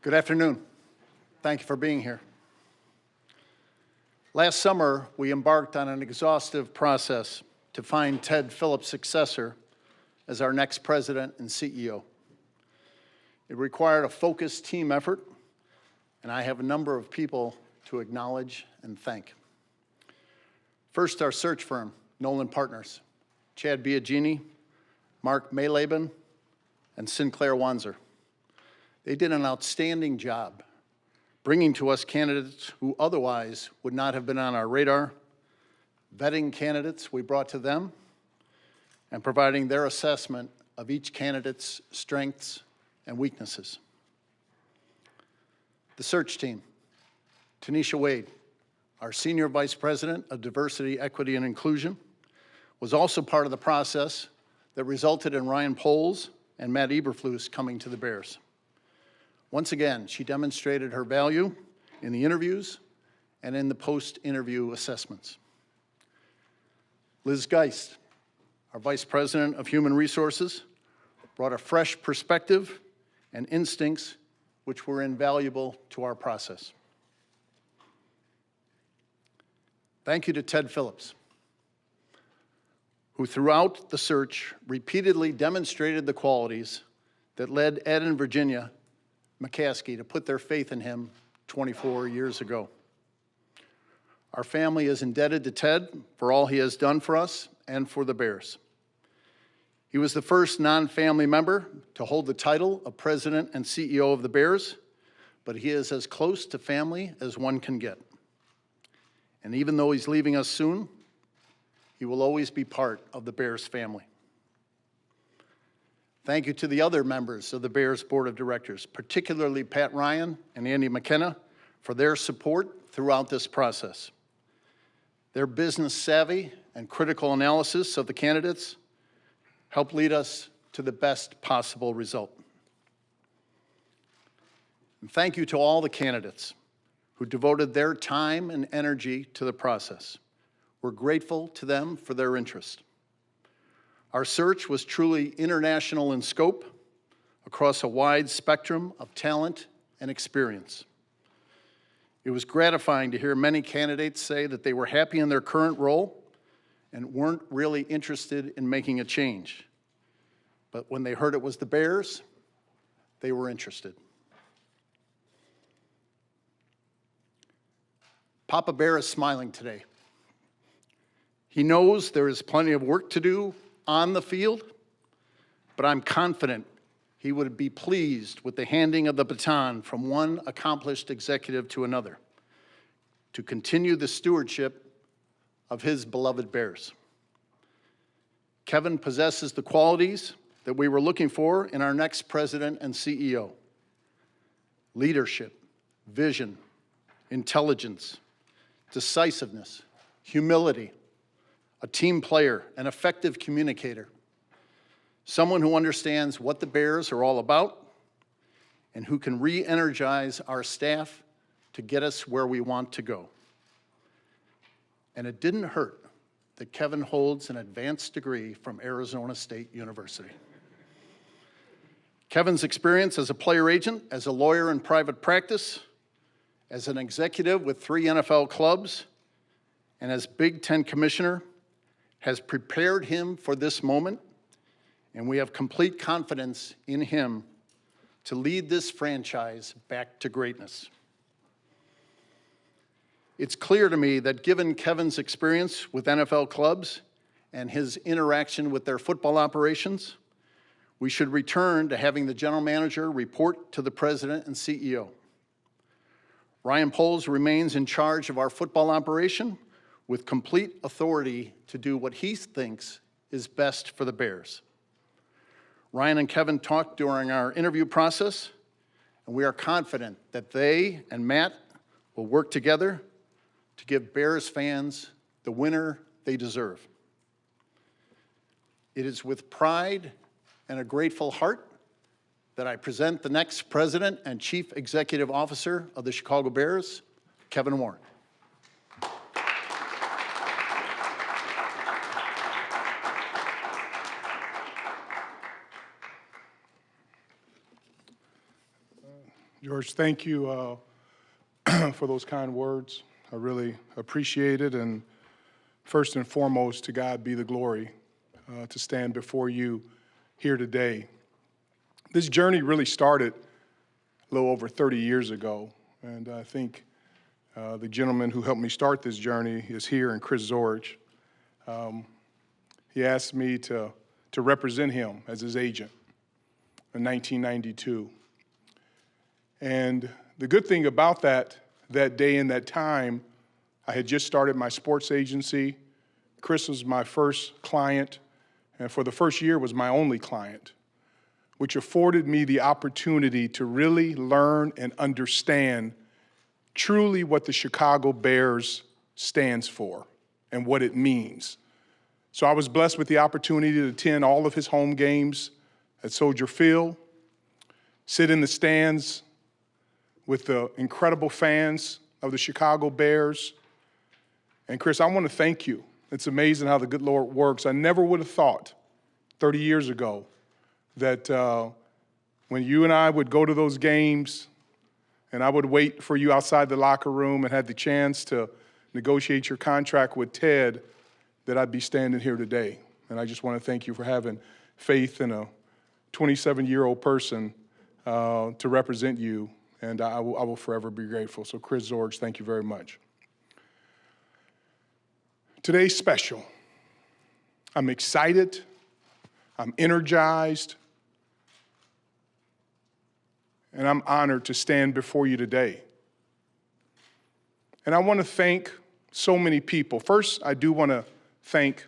Good afternoon. Thank you for being here. Last summer, we embarked on an exhaustive process to find Ted Phillips' successor as our next president and CEO. It required a focused team effort, and I have a number of people to acknowledge and thank. First, our search firm, Nolan Partners, Chad Biagini, Mark Mayleben, and Sinclair Wanzer. They did an outstanding job bringing to us candidates who otherwise would not have been on our radar, vetting candidates we brought to them, and providing their assessment of each candidate's strengths and weaknesses. The search team, Tanisha Wade, our Senior Vice President of Diversity, Equity, and Inclusion, was also part of the process that resulted in Ryan Poles and Matt Eberflus coming to the Bears. Once again, she demonstrated her value in the interviews and in the post-interview assessments. Liz Geist, our Vice President of Human Resources, brought a fresh perspective and instincts which were invaluable to our process. Thank you to Ted Phillips, who throughout the search repeatedly demonstrated the qualities that led Ed and Virginia McCaskey to put their faith in him 24 years ago. Our family is indebted to Ted for all he has done for us and for the Bears. He was the first non-family member to hold the title of President and CEO of the Bears, but he is as close to family as one can get. And even though he's leaving us soon, he will always be part of the Bears family. Thank you to the other members of the Bears Board of Directors, particularly Pat Ryan and Andy McKenna, for their support throughout this process. Their business savvy and critical analysis of the candidates helped lead us to the best possible result. And thank you to all the candidates who devoted their time and energy to the process. We're grateful to them for their interest. Our search was truly international in scope across a wide spectrum of talent and experience. It was gratifying to hear many candidates say that they were happy in their current role and weren't really interested in making a change. But when they heard it was the Bears, they were interested. Papa Bear is smiling today. He knows there is plenty of work to do on the field, but I'm confident he would be pleased with the handing of the baton from one accomplished executive to another to continue the stewardship of his beloved Bears. Kevin possesses the qualities that we were looking for in our next president and CEO: leadership, vision, intelligence, decisiveness, humility, a team player, an effective communicator, someone who understands what the Bears are all about and who can re-energize our staff to get us where we want to go. And it didn't hurt that Kevin holds an advanced degree from Arizona State University. Kevin's experience as a player agent, as a lawyer in private practice, as an executive with 3 NFL clubs, and as Big Ten commissioner has prepared him for this moment, and we have complete confidence in him to lead this franchise back to greatness. It's clear to me that given Kevin's experience with NFL clubs and his interaction with their football operations, we should return to having the general manager report to the president and CEO. Ryan Poles remains in charge of our football operation with complete authority to do what he thinks is best for the Bears. Ryan and Kevin talked during our interview process, and we are confident that they and Matt will work together to give Bears fans the winner they deserve. It is with pride and a grateful heart that I present the next President and Chief Executive Officer of the Chicago Bears, Kevin Warren. George, thank you for those kind words. I really appreciate it. And first and foremost, to God be the glory to stand before you here today. This journey really started a little over 30 years ago. And I think the gentleman who helped me start this journey is here, and Chris Zorich. He asked me to represent him as his agent in 1992. And the good thing about that day and that time, I had just started my sports agency. Chris was my first client, and for the first year was my only client, which afforded me the opportunity to really learn and understand truly what the Chicago Bears stands for and what it means. So I was blessed with the opportunity to attend all of his home games at Soldier Field, sit in the stands with the incredible fans of the Chicago Bears. And Chris, I want to thank you. It's amazing how the good Lord works. I never would have thought 30 years ago that when you and I would go to those games and I would wait for you outside the locker room and had the chance to negotiate your contract with Ted, that I'd be standing here today. And I just want to thank you for having faith in a 27-year-old person to represent you. And I will forever be grateful. So Chris Zorich, thank you very much. Today's special. I'm excited. I'm energized. And I'm honored to stand before you today. And I want to thank so many people. First, I do want to thank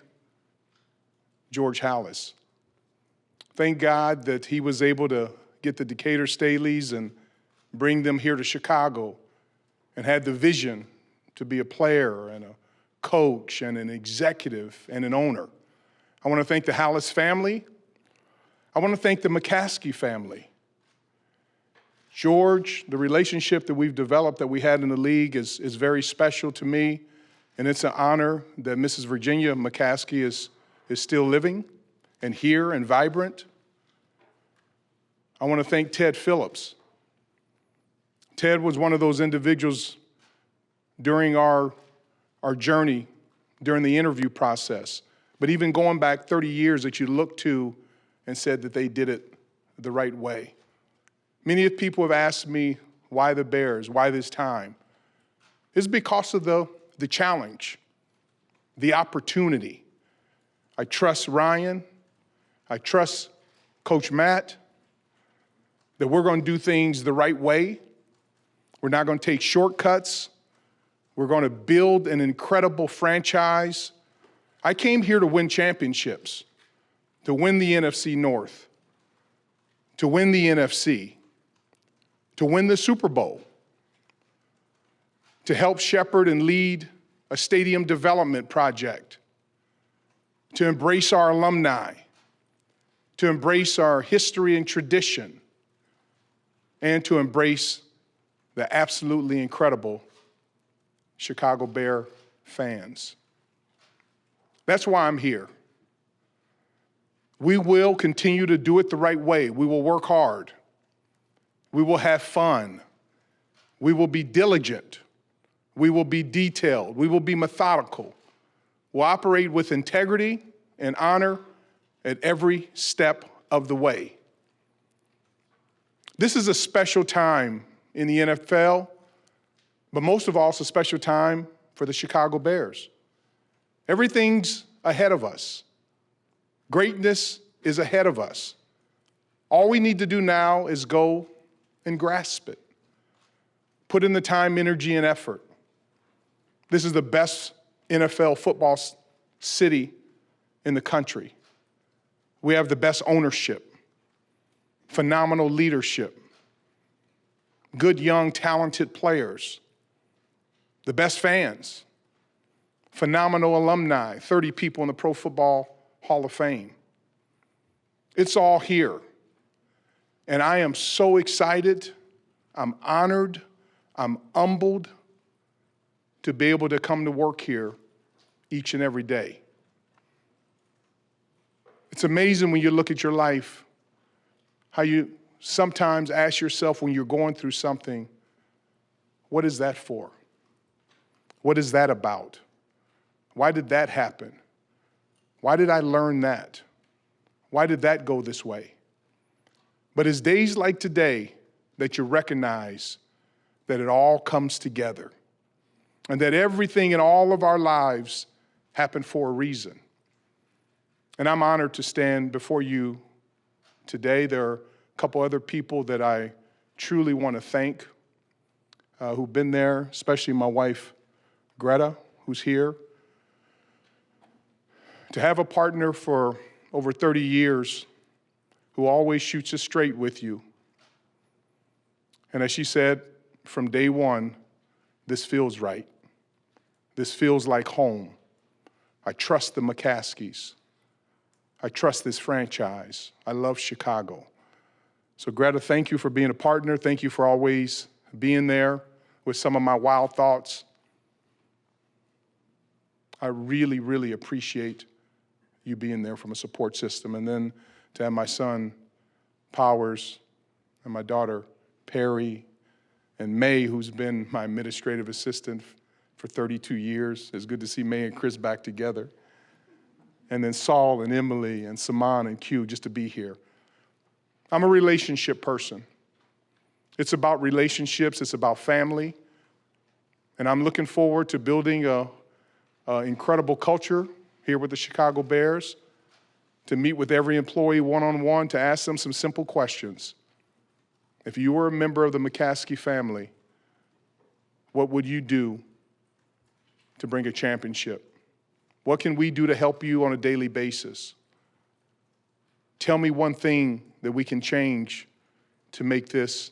George Halas. Thank God that he was able to get the Decatur Staleys and bring them here to Chicago and had the vision to be a player and a coach and an executive and an owner. I want to thank the Halas family. I want to thank the McCaskey family. George, the relationship that we've developed that we had in the league is very special to me, and it's an honor that Mrs. Virginia McCaskey is still living and here and vibrant. I want to thank Ted Phillips. Ted was one of those individuals during our journey, during the interview process, but even going back 30 years that you looked to and said that they did it the right way. Many people have asked me, why the Bears, why this time? It's because of the challenge, the opportunity. I trust Ryan, I trust Coach Matt, that we're going to do things the right way. We're not going to take shortcuts. We're going to build an incredible franchise. I came here to win championships, to win the NFC North, to win the NFC, to win the Super Bowl, to help shepherd and lead a stadium development project, to embrace our alumni, to embrace our history and tradition, and to embrace the absolutely incredible Chicago Bear fans. That's why I'm here. We will continue to do it the right way. We will work hard. We will have fun. We will be diligent. We will be detailed. We will be methodical. We'll operate with integrity and honor at every step of the way. This is a special time in the NFL, but most of all, it's a special time for the Chicago Bears. Everything's ahead of us. Greatness is ahead of us. All we need to do now is go and grasp it. Put in the time, energy, and effort. This is the best NFL football city in the country. We have the best ownership, phenomenal leadership, good, young, talented players, the best fans, phenomenal alumni, 30 people in the Pro Football Hall of Fame. It's all here. And I am so excited, I'm honored, I'm humbled to be able to come to work here each and every day. It's amazing when you look at your life, how you sometimes ask yourself when you're going through something, what is that for? What is that about? Why did that happen? Why did I learn that? Why did that go this way? But it's days like today that you recognize that it all comes together and that everything in all of our lives happened for a reason. And I'm honored to stand before you today. There are a couple other people that I truly want to thank who've been there, especially my wife, Greta, who's here. To have a partner for over 30 years who always shoots it straight with you. And as she said, from day one, this feels right. This feels like home. I trust the McCaskies. I trust this franchise. I love Chicago. So Greta, thank you for being a partner. Thank you for always being there with some of my wild thoughts. I really, really appreciate you being there from a support system. And then to have my son, Powers, and my daughter, Perry, and May, who's been my administrative assistant for 32 years. It's good to see May and Chris back together. And then Saul and Emily and Saman and Q, just to be here. I'm a relationship person. It's about relationships, it's about family. And I'm looking forward to building an incredible culture here with the Chicago Bears, to meet with every employee one-on-one, to ask them some simple questions. If you were a member of the McCaskey family, what would you do to bring a championship? What can we do to help you on a daily basis? Tell me one thing that we can change to make this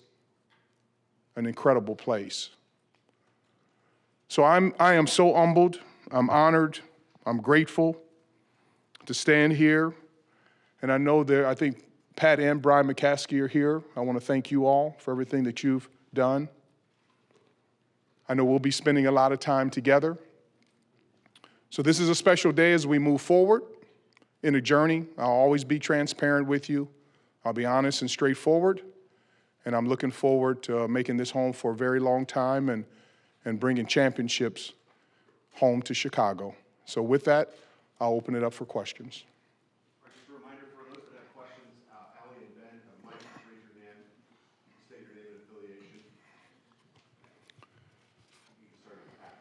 an incredible place. So I am so humbled, I'm honored, I'm grateful to stand here. And I know I think Pat and Brian McCaskey are here. I want to thank you all for everything that you've done. I know we'll be spending a lot of time together. So this is a special day as we move forward in a journey. I'll always be transparent with you. I'll be honest and straightforward. And I'm looking forward to making this home for a very long time and bringing championships home to Chicago. So with that, I'll open it up for questions. Just a reminder for those that have questions, Allie and Ben, Mike, raise your hand, state your name and affiliation. You can start with Pat.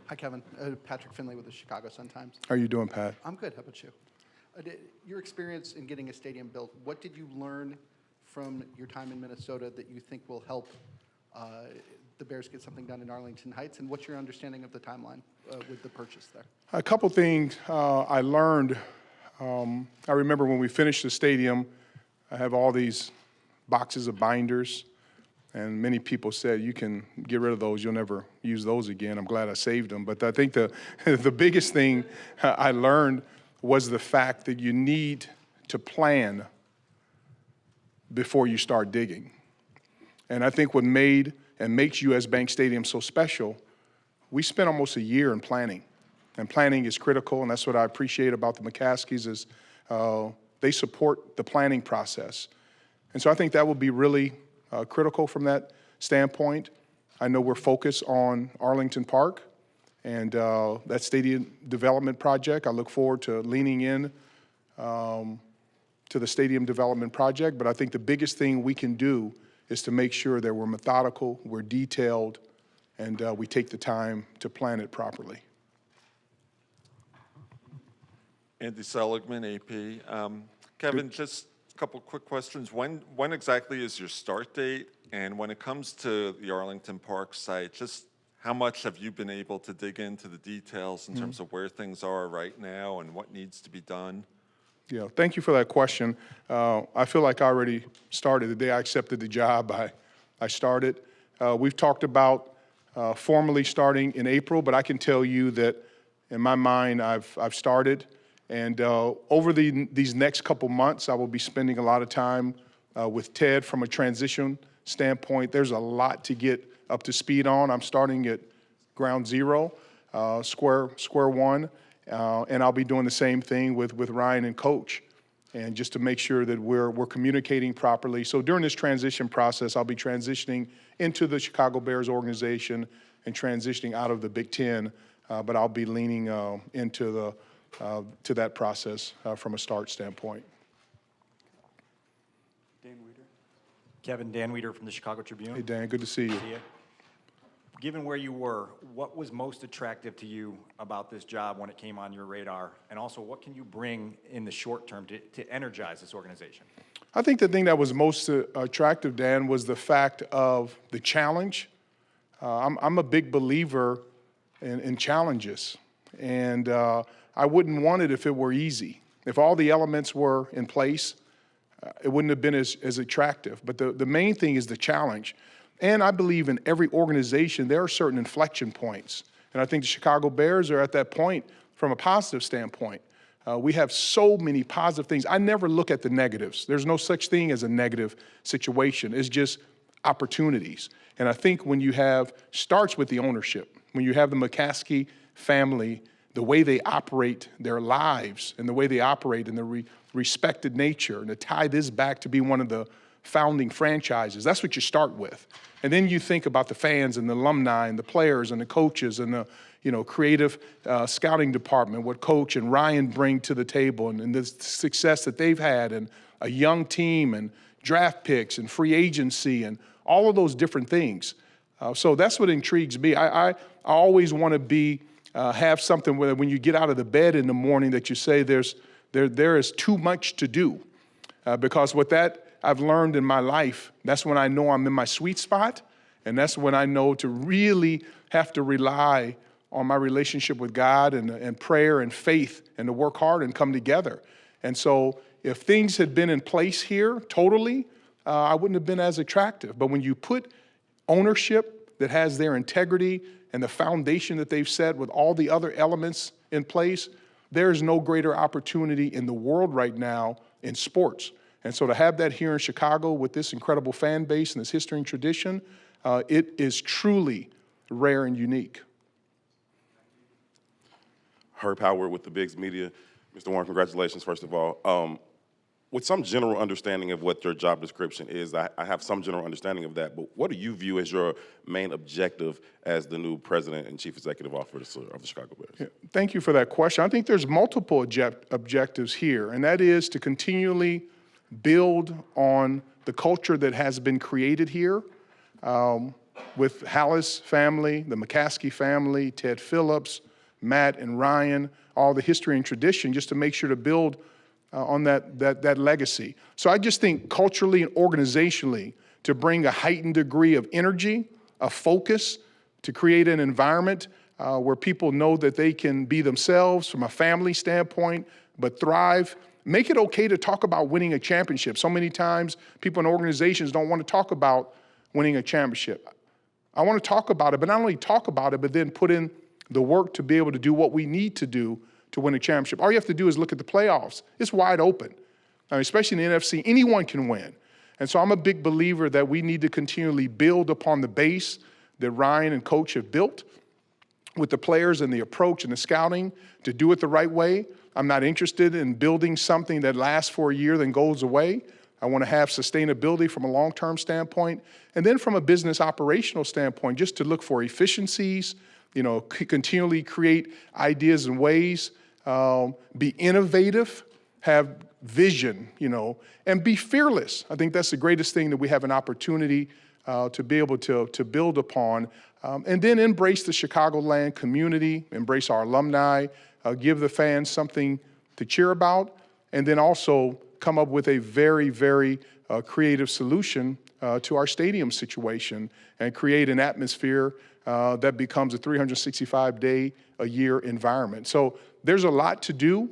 Hi, Kevin. Patrick Finley with the Chicago Sun-Times. How are you doing, Pat? I'm good. How about you? Your experience in getting a stadium built, what did you learn from your time in Minnesota that you think will help the Bears get something done in Arlington Heights? And what's your understanding of the timeline with the purchase there? A couple things I learned. I remember when we finished the stadium, I have all these boxes of binders, and many people said, you can get rid of those, you'll never use those again. I'm glad I saved them. But I think the biggest thing I learned was the fact that you need to plan before you start digging. And I think what made and makes US Bank Stadium so special, we spent almost a year in planning. And planning is critical, and that's what I appreciate about the McCaskies is they support the planning process. And so I think that will be really critical from that standpoint. I know we're focused on Arlington Park and that stadium development project. I look forward to leaning in to the stadium development project, but I think the biggest thing we can do is to make sure that we're methodical, we're detailed, and we take the time to plan it properly. Andy Seligman, AP. Kevin, just a couple quick questions. When exactly is your start date? And when it comes to the Arlington Park site, just how much have you been able to dig into the details in terms of where things are right now and what needs to be done? Yeah, thank you for that question. I feel like I already started. The day I accepted the job, I started. We've talked about formally starting in April, but I can tell you that in my mind, I've started. And over these next couple months, I will be spending a lot of time with Ted from a transition standpoint. There's a lot to get up to speed on. I'm starting at ground zero, square one. And I'll be doing the same thing with Ryan and Coach, and just to make sure that we're communicating properly. So during this transition process, I'll be transitioning into the Chicago Bears organization and transitioning out of the Big Ten, but I'll be leaning into to that process from a start standpoint. Dan Weeder. Kevin, Dan Weeder from the Chicago Tribune. Hey, Dan, good to see you. See ya. Given where you were, what was most attractive to you about this job when it came on your radar? And also, what can you bring in the short term to energize this organization? I think the thing that was most attractive, Dan, was the fact of the challenge. I'm a big believer in challenges, and I wouldn't want it if it were easy. If all the elements were in place, it wouldn't have been as attractive. But the main thing is the challenge. And I believe in every organization, there are certain inflection points. And I think the Chicago Bears are at that point from a positive standpoint. We have so many positive things. I never look at the negatives. There's no such thing as a negative situation. It's just opportunities. And I think when you starts with the ownership, when you have the McCaskey family, the way they operate their lives and the way they operate in the respected nature, and to tie this back to be one of the founding franchises, that's what you start with. And then you think about the fans and the alumni and the players and the coaches and the creative scouting department, what Coach and Ryan bring to the table, and the success that they've had, and a young team and draft picks and free agency and all of those different things. So that's what intrigues me. I always want to have something where when you get out of the bed in the morning that you say there is too much to do, because what that I've learned in my life, that's when I know I'm in my sweet spot, and that's when I know to really have to rely on my relationship with God and prayer and faith, and to work hard and come together. And so if things had been in place here totally, I wouldn't have been as attractive. But when you put ownership that has their integrity and the foundation that they've set with all the other elements in place, there is no greater opportunity in the world right now in sports. And so to have that here in Chicago with this incredible fan base and this history and tradition, it is truly rare and unique. Herb Howard with the Biggs Media. Mr. Warren, congratulations, first of all. With some general understanding of what your job description is, I have some general understanding of that, but what do you view as your main objective as the new president and chief executive officer of the Chicago Bears? Yeah, thank you for that question. I think there's multiple objectives here, and that is to continually build on the culture that has been created here with Halas family, the McCaskey family, Ted Phillips, Matt and Ryan, all the history and tradition, just to make sure to build on that legacy. So I just think culturally and organizationally, to bring a heightened degree of energy, of focus, to create an environment where people know that they can be themselves from a family standpoint, but thrive. Make it okay to talk about winning a championship. So many times people in organizations don't want to talk about winning a championship. I want to talk about it, but not only talk about it, but then put in the work to be able to do what we need to do to win a championship. All you have to do is look at the playoffs. It's wide open. I mean, especially in the NFC, anyone can win. And so I'm a big believer that we need to continually build upon the base that Ryan and Coach have built with the players and the approach and the scouting to do it the right way. I'm not interested in building something that lasts for a year then goes away. I want to have sustainability from a long-term standpoint. And then from a business operational standpoint, just to look for efficiencies, continually create ideas and ways, be innovative, have vision, and be fearless. I think that's the greatest thing that we have an opportunity to be able to build upon. And then embrace the Chicagoland community, embrace our alumni, give the fans something to cheer about, and then also come up with a very, very creative solution to our stadium situation and create an atmosphere that becomes a 365-day-a-year environment. So there's a lot to do.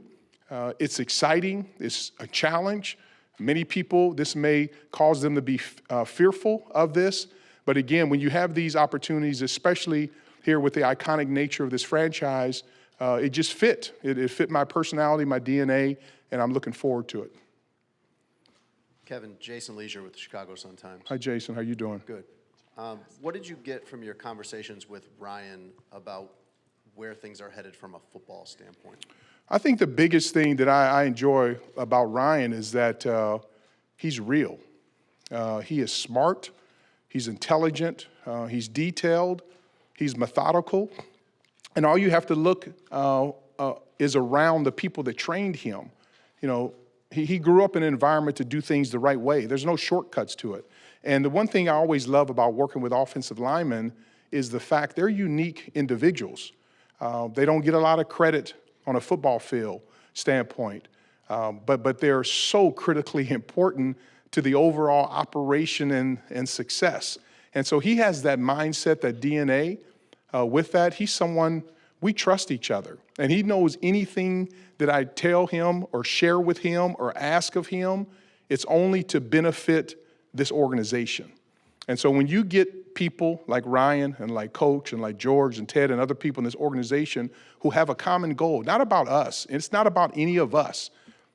It's exciting. It's a challenge. Many people, this may cause them to be fearful of this. But again, when you have these opportunities, especially here with the iconic nature of this franchise, it just fit. It fit my personality, my DNA, and I'm looking forward to it. Kevin, Jason Leisure with the Chicago Sun-Times. Hi, Jason. How you doing? Good. What did you get from your conversations with Ryan about where things are headed from a football standpoint? I think the biggest thing that I enjoy about Ryan is that he's real. He is smart, he's intelligent, he's detailed, he's methodical, and all you have to look is around the people that trained him. You know, he grew up in an environment to do things the right way. There's no shortcuts to it. And the one thing I always love about working with offensive linemen is the fact they're unique individuals. They don't get a lot of credit on a football field standpoint, but they're so critically important to the overall operation and success. And so he has that mindset, that DNA. With that, he's someone, we trust each other. And he knows anything that I tell him or share with him or ask of him, it's only to benefit this organization. And so when you get people like Ryan and like Coach and like George and Ted and other people in this organization who have a common goal, not about us, and it's not about any of us.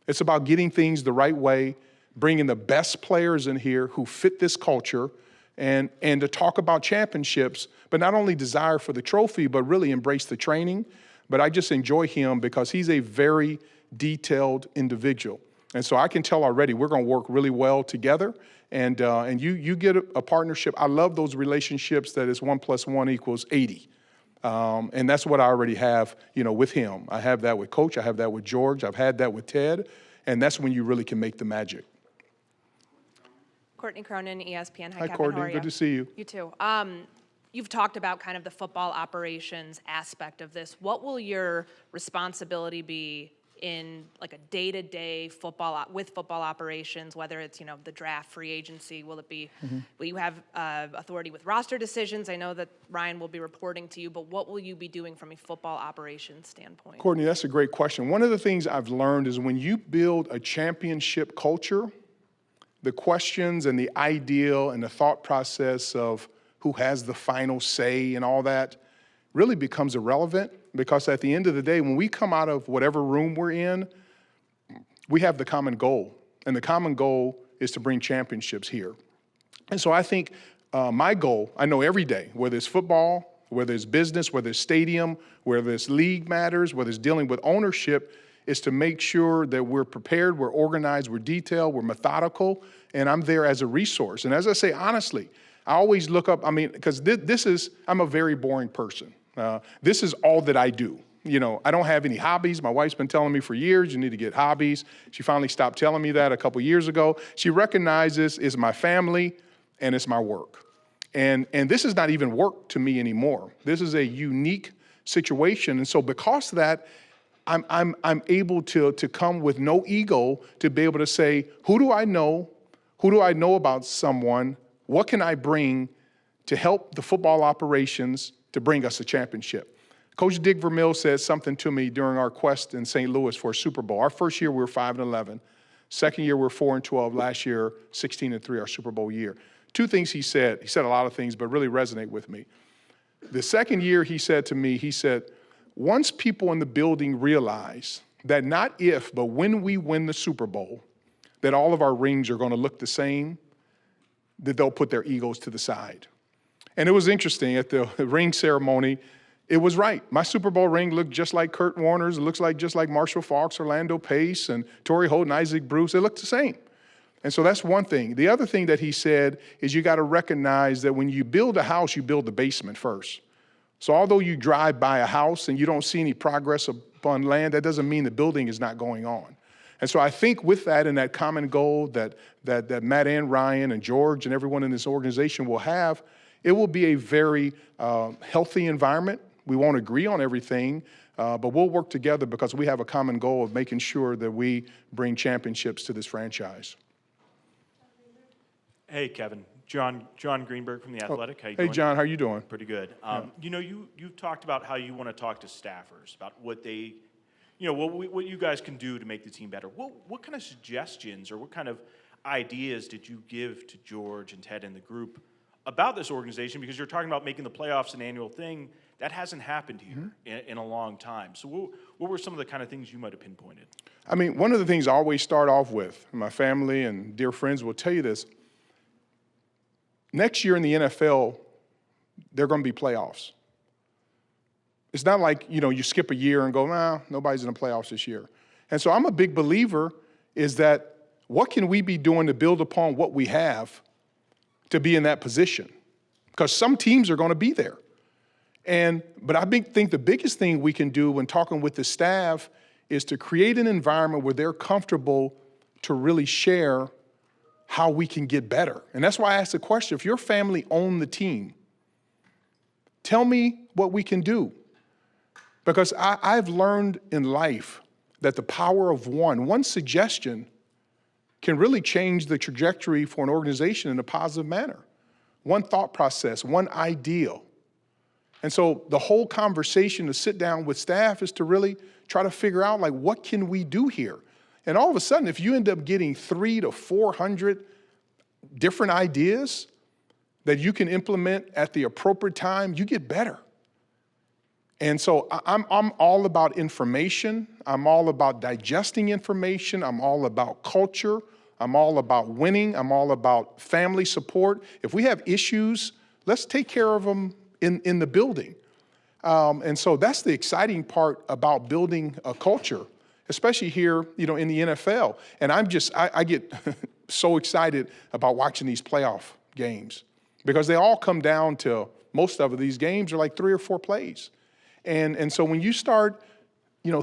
It's about getting things the right way, bringing the best players in here who fit this culture, and to talk about championships, but not only desire for the trophy, but really embrace the training. But I just enjoy him because he's a very detailed individual. And so I can tell already we're going to work really well together. And you get a partnership. I love those relationships that is 1 + 1 = 80. And that's what I already have, you know, with him. I have that with Coach. I have that with George. I've had that with Ted. And that's when you really can make the magic. Courtney Cronin, ESPN. Hi, Kevin. Courtney. How are Good to see you. You too. You've talked about kind of the football operations aspect of this. What will your responsibility be in like a day-to-day football operations, whether it's, you know, the draft, free agency? Will it be, will you have authority with roster decisions? I know that Ryan will be reporting to you, but what will you be doing from a football operations standpoint? Courtney, that's a great question. One of the things I've learned is when you build a championship culture, the questions and the ideal and the thought process of who has the final say and all that really becomes irrelevant, because at the end of the day, when we come out of whatever room we're in, we have the common goal. And the common goal is to bring championships here. And so I think my goal, I know every day, whether it's football, whether it's business, whether it's stadium, whether it's league matters, whether it's dealing with ownership, is to make sure that we're prepared, we're organized, we're detailed, we're methodical, and I'm there as a resource. And as I say, honestly, I always look up, I mean, because I'm a very boring person. This is all that I do. You know, I don't have any hobbies. My wife's been telling me for years, you need to get hobbies. She finally stopped telling me that a couple years ago. She recognizes it's my family and it's my work. And this is not even work to me anymore. This is a unique situation. And so because of that, I'm able to come with no ego to be able to say, who do I know? Who do I know about someone? What can I bring to help the football operations to bring us a championship? Coach Dick Vermeil said something to me during our quest in St. Louis for a Super Bowl. Our first year, we were 5-11. Second year, we were 4-12. Last year, 16-3, our Super Bowl year. Two things he said a lot of things, but really resonate with me. The second year, he said to me, he said, once people in the building realize that not if, but when we win the Super Bowl, that all of our rings are going to look the same, that they'll put their egos to the side. And it was interesting, at the ring ceremony, it was right. My Super Bowl ring looked just like Kurt Warner's. It looks like just like Marshall Faulk's, Orlando Pace, and Torrey Holt and Isaac Bruce. It looked the same. And so that's one thing. The other thing that he said is you got to recognize that when you build a house, you build the basement first. So although you drive by a house and you don't see any progress upon land, that doesn't mean the building is not going on. And so I think with that and that common goal that Matt and Ryan and George and everyone in this organization will have, it will be a very healthy environment. We won't agree on everything, but we'll work together because we have a common goal of making sure that we bring championships to this franchise. Hey, Kevin. John Greenberg from The Athletic. How you doing? Hey, John, how you doing? Pretty good. You know, you've talked about how you want to talk to staffers about what they, you know, what you guys can do to make the team better. What kind of suggestions or what kind of ideas did you give to George and Ted and the group about this organization? Because you're talking about making the playoffs an annual thing. That hasn't happened here in a long time. So what were some of the kind of things you might have pinpointed? I mean, one of the things I always start off with, and my family and dear friends will tell you this, next year in the NFL, there are going to be playoffs. It's not like, you skip a year and go, nah, nobody's in the playoffs this year. And so I'm a big believer is that what can we be doing to build upon what we have to be in that position? Because some teams are going to be there. But I think the biggest thing we can do when talking with the staff is to create an environment where they're comfortable to really share how we can get better. And that's why I asked the question, if your family owned the team, tell me what we can do. Because I've learned in life that the power of one suggestion can really change the trajectory for an organization in a positive manner. One thought process, one ideal. And so the whole conversation to sit down with staff is to really try to figure out, like, what can we do here? And all of a sudden, if you end up getting 300 to 400 different ideas that you can implement at the appropriate time, you get better. And so I'm all about information. I'm all about digesting information. I'm all about culture. I'm all about winning. I'm all about family support. If we have issues, let's take care of them in the building. And so that's the exciting part about building a culture, especially here, in the NFL. And I get so excited about watching these playoff games because they all come down to, most of these games are like 3 or 4 plays. And so when you start,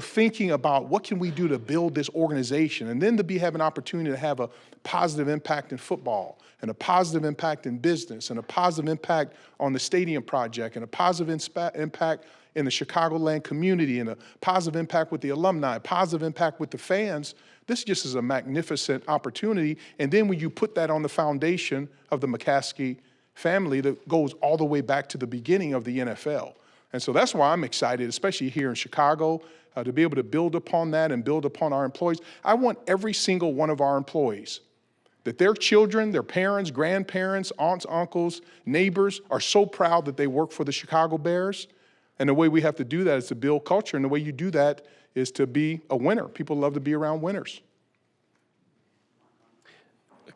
thinking about what can we do to build this organization, and then to have an opportunity to have a positive impact in football, and a positive impact in business, and a positive impact on the stadium project, and a positive impact in the Chicagoland community, and a positive impact with the alumni, a positive impact with the fans, this just is a magnificent opportunity. And then when you put that on the foundation of the McCaskey family that goes all the way back to the beginning of the NFL. And so that's why I'm excited, especially here in Chicago, to be able to build upon that and build upon our employees. I want every single one of our employees, that their children, their parents, grandparents, aunts, uncles, neighbors are so proud that they work for the Chicago Bears. And the way we have to do that is to build culture. And the way you do that is to be a winner. People love to be around winners.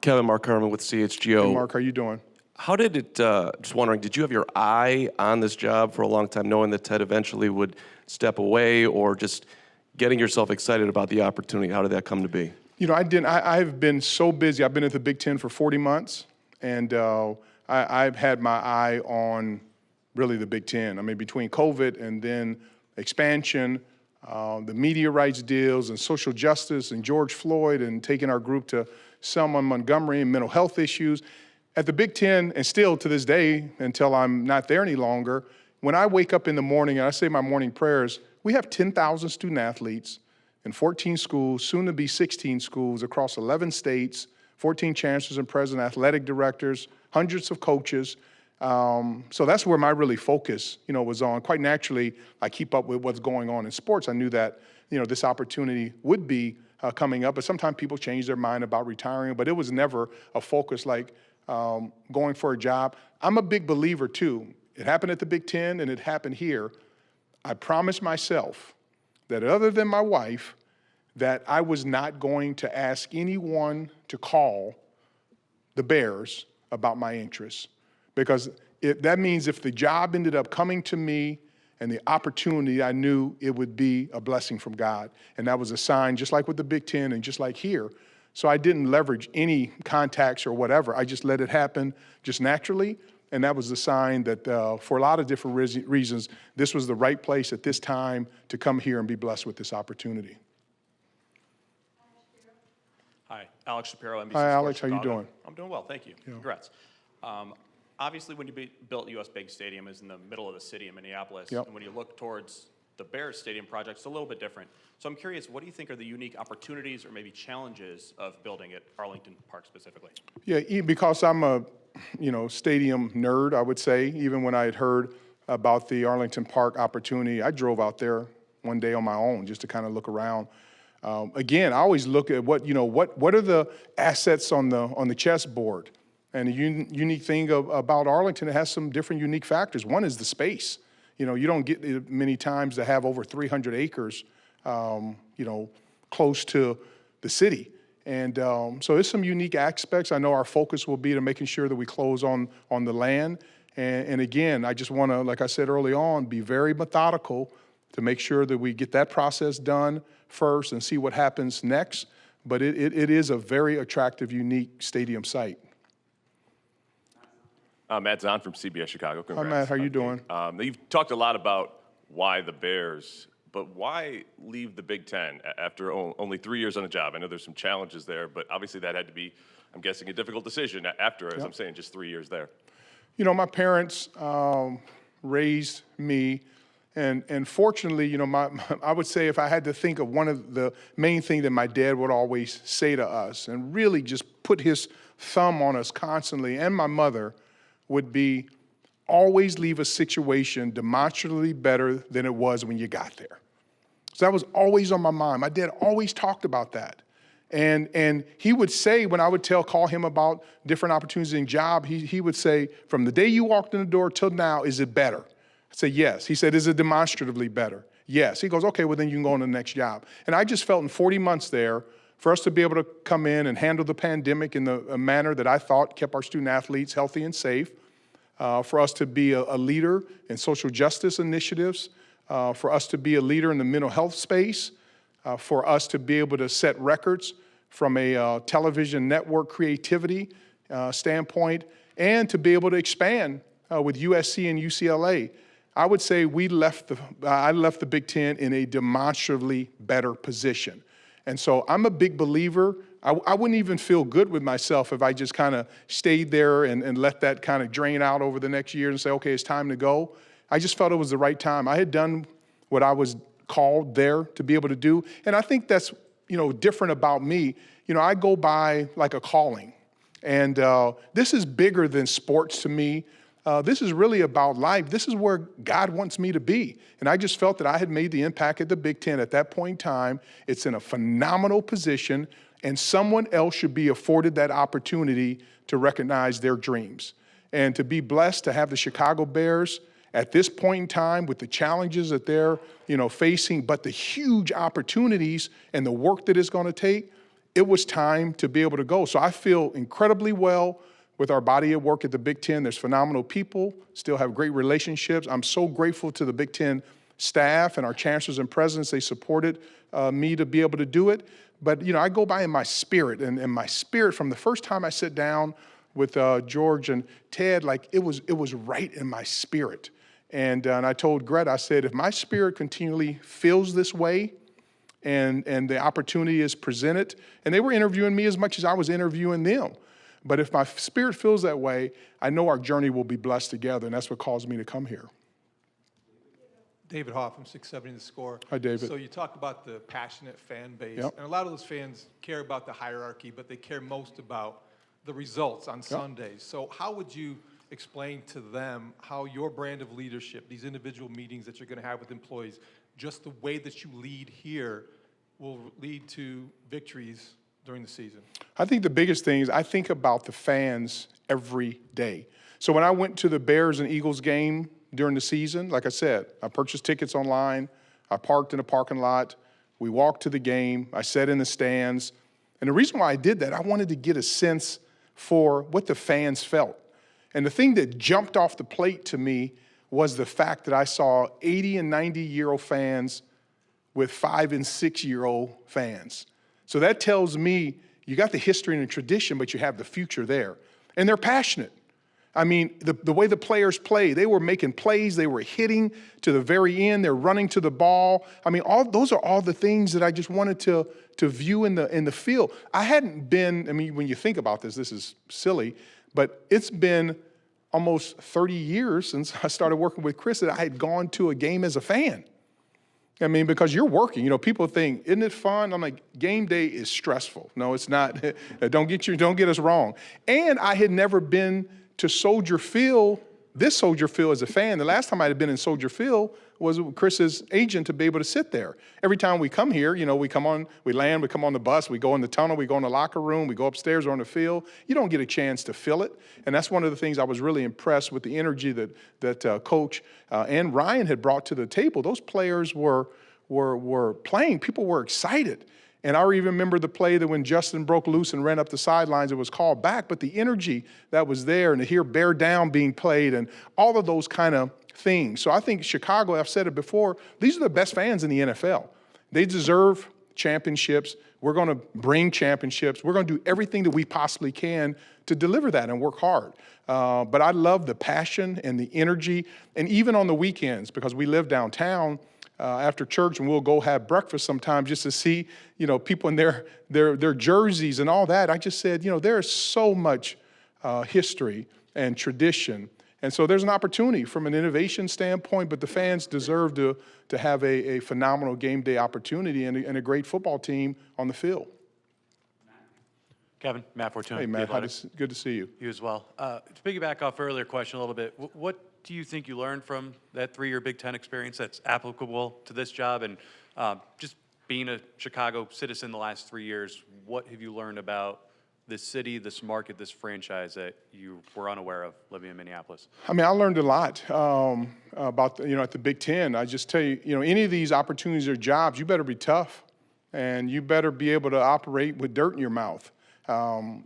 Kevin, Mark Harmon with CHGO. Hey, Mark, how you doing? How did it, just wondering, did you have your eye on this job for a long time, knowing that Ted eventually would step away, or just getting yourself excited about the opportunity? How did that come to be? I didn't. I've been so busy. I've been at the Big Ten for 40 months, and I've had my eye on really the Big Ten. I mean, between COVID and then expansion, the media rights deals and social justice and George Floyd and taking our group to Selma, Montgomery, and mental health issues. At the Big Ten, and still to this day, until I'm not there any longer, when I wake up in the morning and I say my morning prayers, we have 10,000 student athletes in 14 schools, soon to be 16 schools across 11 states, 14 chancellors and presidents, athletic directors, hundreds of coaches. So that's where my really focus, was on. Quite naturally, I keep up with what's going on in sports. I knew that, this opportunity would be coming up, but sometimes people change their mind about retiring, but it was never a focus like going for a job. I'm a big believer too. It happened at the Big Ten and it happened here. I promised myself that other than my wife, that I was not going to ask anyone to call the Bears about my interests. Because that means if the job ended up coming to me and the opportunity, I knew it would be a blessing from God. And that was a sign, just like with the Big Ten and just like here. So I didn't leverage any contacts or whatever. I just let it happen just naturally. And that was the sign that for a lot of different reasons, this was the right place at this time to come here and be blessed with this opportunity. Hi, Alex Shapiro, NBC Hi, Sports Alex. How you Chicago. doing? I'm doing well, thank you. Yeah. Congrats. Obviously, when you built US Bank Stadium, is in the middle of the city in Minneapolis. Yep. And when you look towards the Bears Stadium project, it's a little bit different. So I'm curious, what do you think are the unique opportunities or maybe challenges of building at Arlington Park specifically? Yeah, because I'm a, stadium nerd, I would say. Even when I had heard about the Arlington Park opportunity, I drove out there one day on my own just to kind of look around. Again, I always look at what are the assets on the chessboard. And the unique thing about Arlington, it has some different unique factors. One is the space. You don't get many times to have over 300 acres, close to the city. And so there's some unique aspects. I know our focus will be to making sure that we close on the land. And again, I just want to, like I said early on, be very methodical to make sure that we get that process done first and see what happens next. But it is a very attractive, unique stadium site. Matt Zahn from CBS Chicago. Hi, Congrats. Matt. How you doing? You've talked a lot about why the Bears, but why leave the Big Ten after only 3 years on the job? I know there's some challenges there, but obviously that had to be, I'm guessing, a difficult decision after, as I'm saying, just 3 years there. You know, my parents raised me, and fortunately, you know, I would say if I had to think of one of the main things that my dad would always say to us, and really just put his thumb on us constantly, and my mother, would be always leave a situation demonstrably better than it was when you got there. So that was always on my mind. My dad always talked about that. And he would say, when I would call him about different opportunities in job, he would say, from the day you walked in the door till now, is it better? I said, yes. He said, is it demonstratively better? Yes. He goes, okay, well then you can go on to the next job. And I just felt in 40 months there, for us to be able to come in and handle the pandemic in a manner that I thought kept our student athletes healthy and safe, for us to be a leader in social justice initiatives, for us to be a leader in the mental health space, for us to be able to set records from a television network creativity standpoint, and to be able to expand with USC and UCLA. I would say I left the Big Ten in a demonstrably better position. And so I'm a big believer. I wouldn't even feel good with myself if I just kind of stayed there and let that kind of drain out over the next year and say, okay, it's time to go. I just felt it was the right time. I had done what I was called there to be able to do. And I think that's, you know, different about me. You know, I go by like a calling. And this is bigger than sports to me. This is really about life. This is where God wants me to be. And I just felt that I had made the impact at the Big Ten at that point in time. It's in a phenomenal position, and someone else should be afforded that opportunity to recognize their dreams. And to be blessed to have the Chicago Bears at this point in time with the challenges that they're, you know, facing, but the huge opportunities and the work that it's going to take, it was time to be able to go. So I feel incredibly well with our body of work at the Big Ten. There's phenomenal people, still have great relationships. I'm so grateful to the Big Ten staff and our chancellors and presidents. They supported me to be able to do it. But, you know, I go by in my spirit, and my spirit from the first time I sit down with George and Ted, like it was right in my spirit. And I told Greta, I said, if my spirit continually feels this way and the opportunity is presented, and they were interviewing me as much as I was interviewing them, but if my spirit feels that way, I know our journey will be blessed together, and that's what caused me to come here. David Hoff from 670 The Score. Hi, David. So you talk about the passionate fan base, Yep. and a lot of those fans care about the hierarchy, but they care most about the results on Sundays. So how would you explain to them how your brand of leadership, these individual meetings that you're going to have with employees, just the way that you lead here will lead to victories during the season? I think the biggest thing is I think about the fans every day. So when I went to the Bears and Eagles game during the season, like I said, I purchased tickets online, I parked in a parking lot, we walked to the game, I sat in the stands. And the reason why I did that, I wanted to get a sense for what the fans felt. And the thing that jumped off the plate to me was the fact that I saw 80 and 90-year-old fans with 5 and 6-year-old fans. So that tells me you got the history and the tradition, but you have the future there. And they're passionate. I mean, the way the players play, they were making plays, they were hitting to the very end, they're running to the ball. I mean, those are all the things that I just wanted to view in the field. I hadn't been, I mean, when you think about this is silly, but it's been almost 30 years since I started working with Chris that I had gone to a game as a fan. I mean, because you're working, you know, people think, isn't it fun? I'm like, game day is stressful. No, it's not. Don't get us wrong. And I had never been to Soldier Field, this Soldier Field as a fan. The last time I had been in Soldier Field was with Chris's agent to be able to sit there. Every time we come here, you know, we land, we come on the bus, we go in the tunnel, we go in the locker room, we go upstairs or on the field. You don't get a chance to feel it. And that's one of the things I was really impressed with, the energy that Coach and Ryan had brought to the table. Those players were playing. People were excited. And I even remember the play that when Justin broke loose and ran up the sidelines, it was called back, but the energy that was there, and to hear Bear Down being played and all of those kind of things. So I think Chicago, I've said it before, these are the best fans in the NFL. They deserve championships. We're going to bring championships. We're going to do everything that we possibly can to deliver that and work hard. But I love the passion and the energy, and even on the weekends, because we live downtown, after church, and we'll go have breakfast sometimes just to see, people in their jerseys and all that. I just said, there is so much history and tradition. And so there's an opportunity from an innovation standpoint, but the fans deserve to have a phenomenal game day opportunity and a great football team on the field. Kevin, Matt Fortuna. Hey, Matt, good to see you. You as well. To piggyback off earlier question a little bit, what do you think you learned from that 3-year Big Ten experience that's applicable to this job? And just being a Chicago citizen the last 3 years, what have you learned about this city, this market, this franchise that you were unaware of living in Minneapolis? I mean, I learned a lot about, at the Big Ten. I just tell you, any of these opportunities or jobs, you better be tough, and you better be able to operate with dirt in your mouth.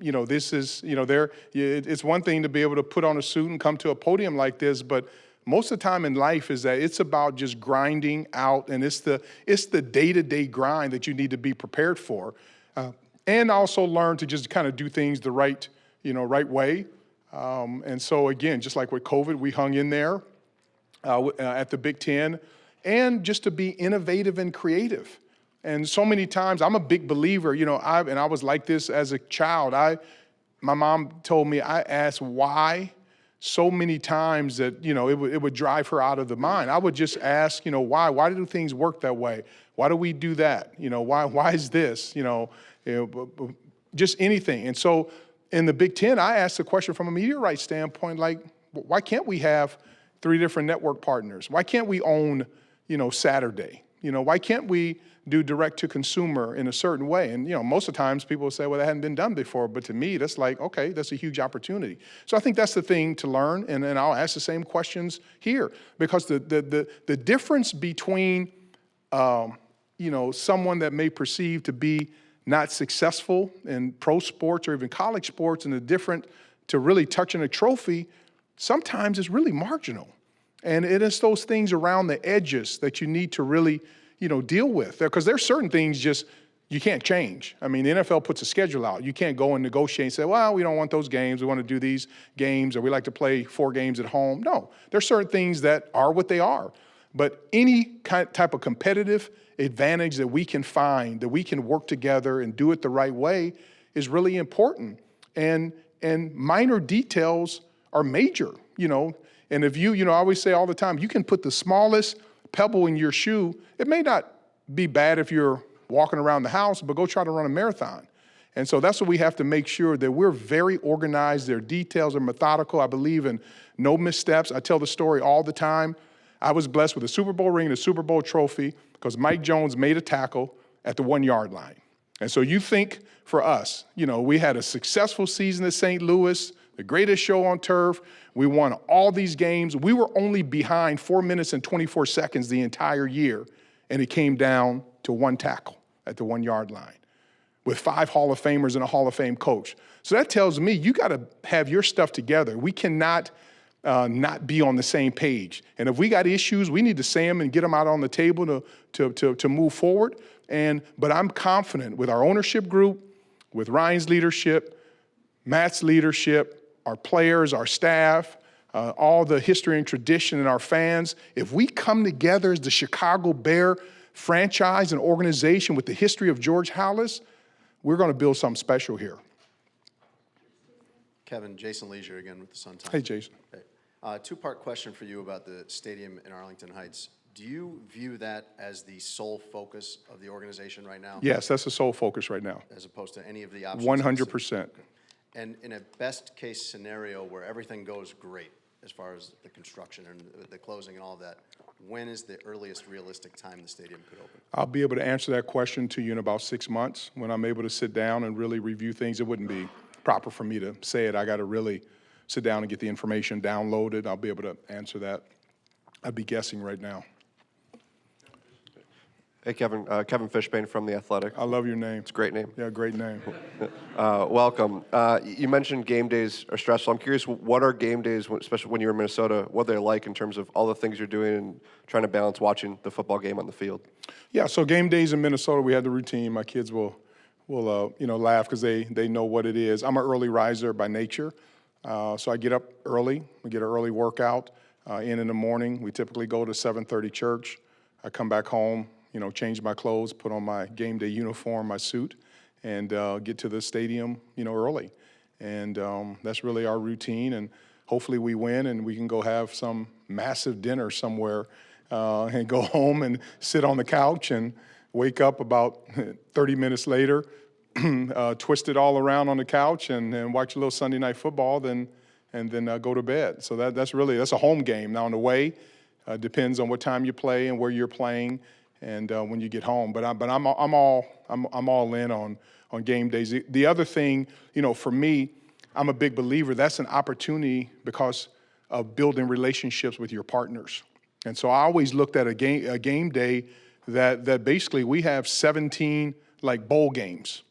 This is, it's one thing to be able to put on a suit and come to a podium like this, but most of the time in life is that it's about just grinding out, and it's the day-to-day grind that you need to be prepared for. And also learn to just kind of do things the right way. And so again, just like with COVID, we hung in there at the Big Ten, and just to be innovative and creative. And so many times, I'm a big believer, I was like this as a child. My mom told me I asked why so many times that, it would drive her out of the mind. I would just ask, why? Why do things work that way? Why do we do that? Why is this? Just anything. And so in the Big Ten, I asked the question from a media rights standpoint, like, why can't we have 3 different network partners? Why can't we own, Saturday? Why can't we do direct to consumer in a certain way? And, most of the times people will say, well, that hadn't been done before. But to me, that's like, okay, that's a huge opportunity. So I think that's the thing to learn. And I'll ask the same questions here, because the difference between, someone that may perceive to be not successful in pro sports or even college sports, and the different to really touching a trophy, sometimes is really marginal. And it is those things around the edges that you need to really, deal with. Because there's certain things just you can't change. I mean, the NFL puts a schedule out. You can't go and negotiate and say, well, we don't want those games. We want to do these games, or we like to play 4 games at home. No, there's certain things that are what they are. But any type of competitive advantage that we can find, that we can work together and do it the right way, is really important. And minor details are major, And if I always say all the time, you can put the smallest pebble in your shoe. It may not be bad if you're walking around the house, but go try to run a marathon. And so that's what we have to make sure, that we're very organized. Their details are methodical. I believe in no missteps. I tell the story all the time. I was blessed with a Super Bowl ring and a Super Bowl trophy because Mike Jones made a tackle at the 1-yard line. And so you think for us, we had a successful season at St. Louis, the greatest show on turf. We won all these games. We were only behind 4 minutes and 24 seconds the entire year, and it came down to 1 tackle at the 1-yard line with 5 Hall of Famers and a Hall of Fame coach. So that tells me you got to have your stuff together. We cannot not be on the same page. And if we got issues, we need to say them and get them out on the table to move forward. But I'm confident with our ownership group, with Ryan's leadership, Matt's leadership, our players, our staff, all the history and tradition, and our fans, if we come together as the Chicago Bear franchise and organization with the history of George Halas, we're going to build something special here. Kevin, Jason Leisure again with the Sun-Times. Hey, Jason. Hey. 2-part question for you about the stadium in Arlington Heights. Do you view that as the sole focus of the organization right now? Yes, that's the sole focus right now. As opposed to any of the options? 100%. And in a best-case scenario where everything goes great, as far as the construction and the closing and all of that, when is the earliest realistic time the stadium could open? I'll be able to answer that question to you in about 6 months when I'm able to sit down and really review things. It wouldn't be proper for me to say it. I got to really sit down and get the information downloaded. I'll be able to answer that. I'd be guessing right now. Hey, Kevin. Kevin Fishbane from The Athletic. I love your name. It's a great name. Yeah, great name. Welcome. You mentioned game days are stressful. I'm curious, what are game days, especially when you're in Minnesota, what they're like in terms of all the things you're doing and trying to balance watching the football game on the field? Yeah, so game days in Minnesota, we have the routine. My kids will laugh because they know what it is. I'm an early riser by nature, so I get up early. We get an early workout in the morning. We typically go to 7:30 church. I come back home, change my clothes, put on my game day uniform, my suit, and get to the stadium, early. And that's really our routine. And hopefully we win and we can go have some massive dinner somewhere and go home and sit on the couch and wake up about 30 minutes later, twist it all around on the couch and watch a little Sunday night football, and then go to bed. So that's a home game. Now, on the way, depends on what time you play and where you're playing, and when you get home. But I'm all in on game days. The other thing, for me, I'm a big believer. That's an opportunity because of building relationships with your partners. And so I always looked at a game day that basically we have 17 like bowl games.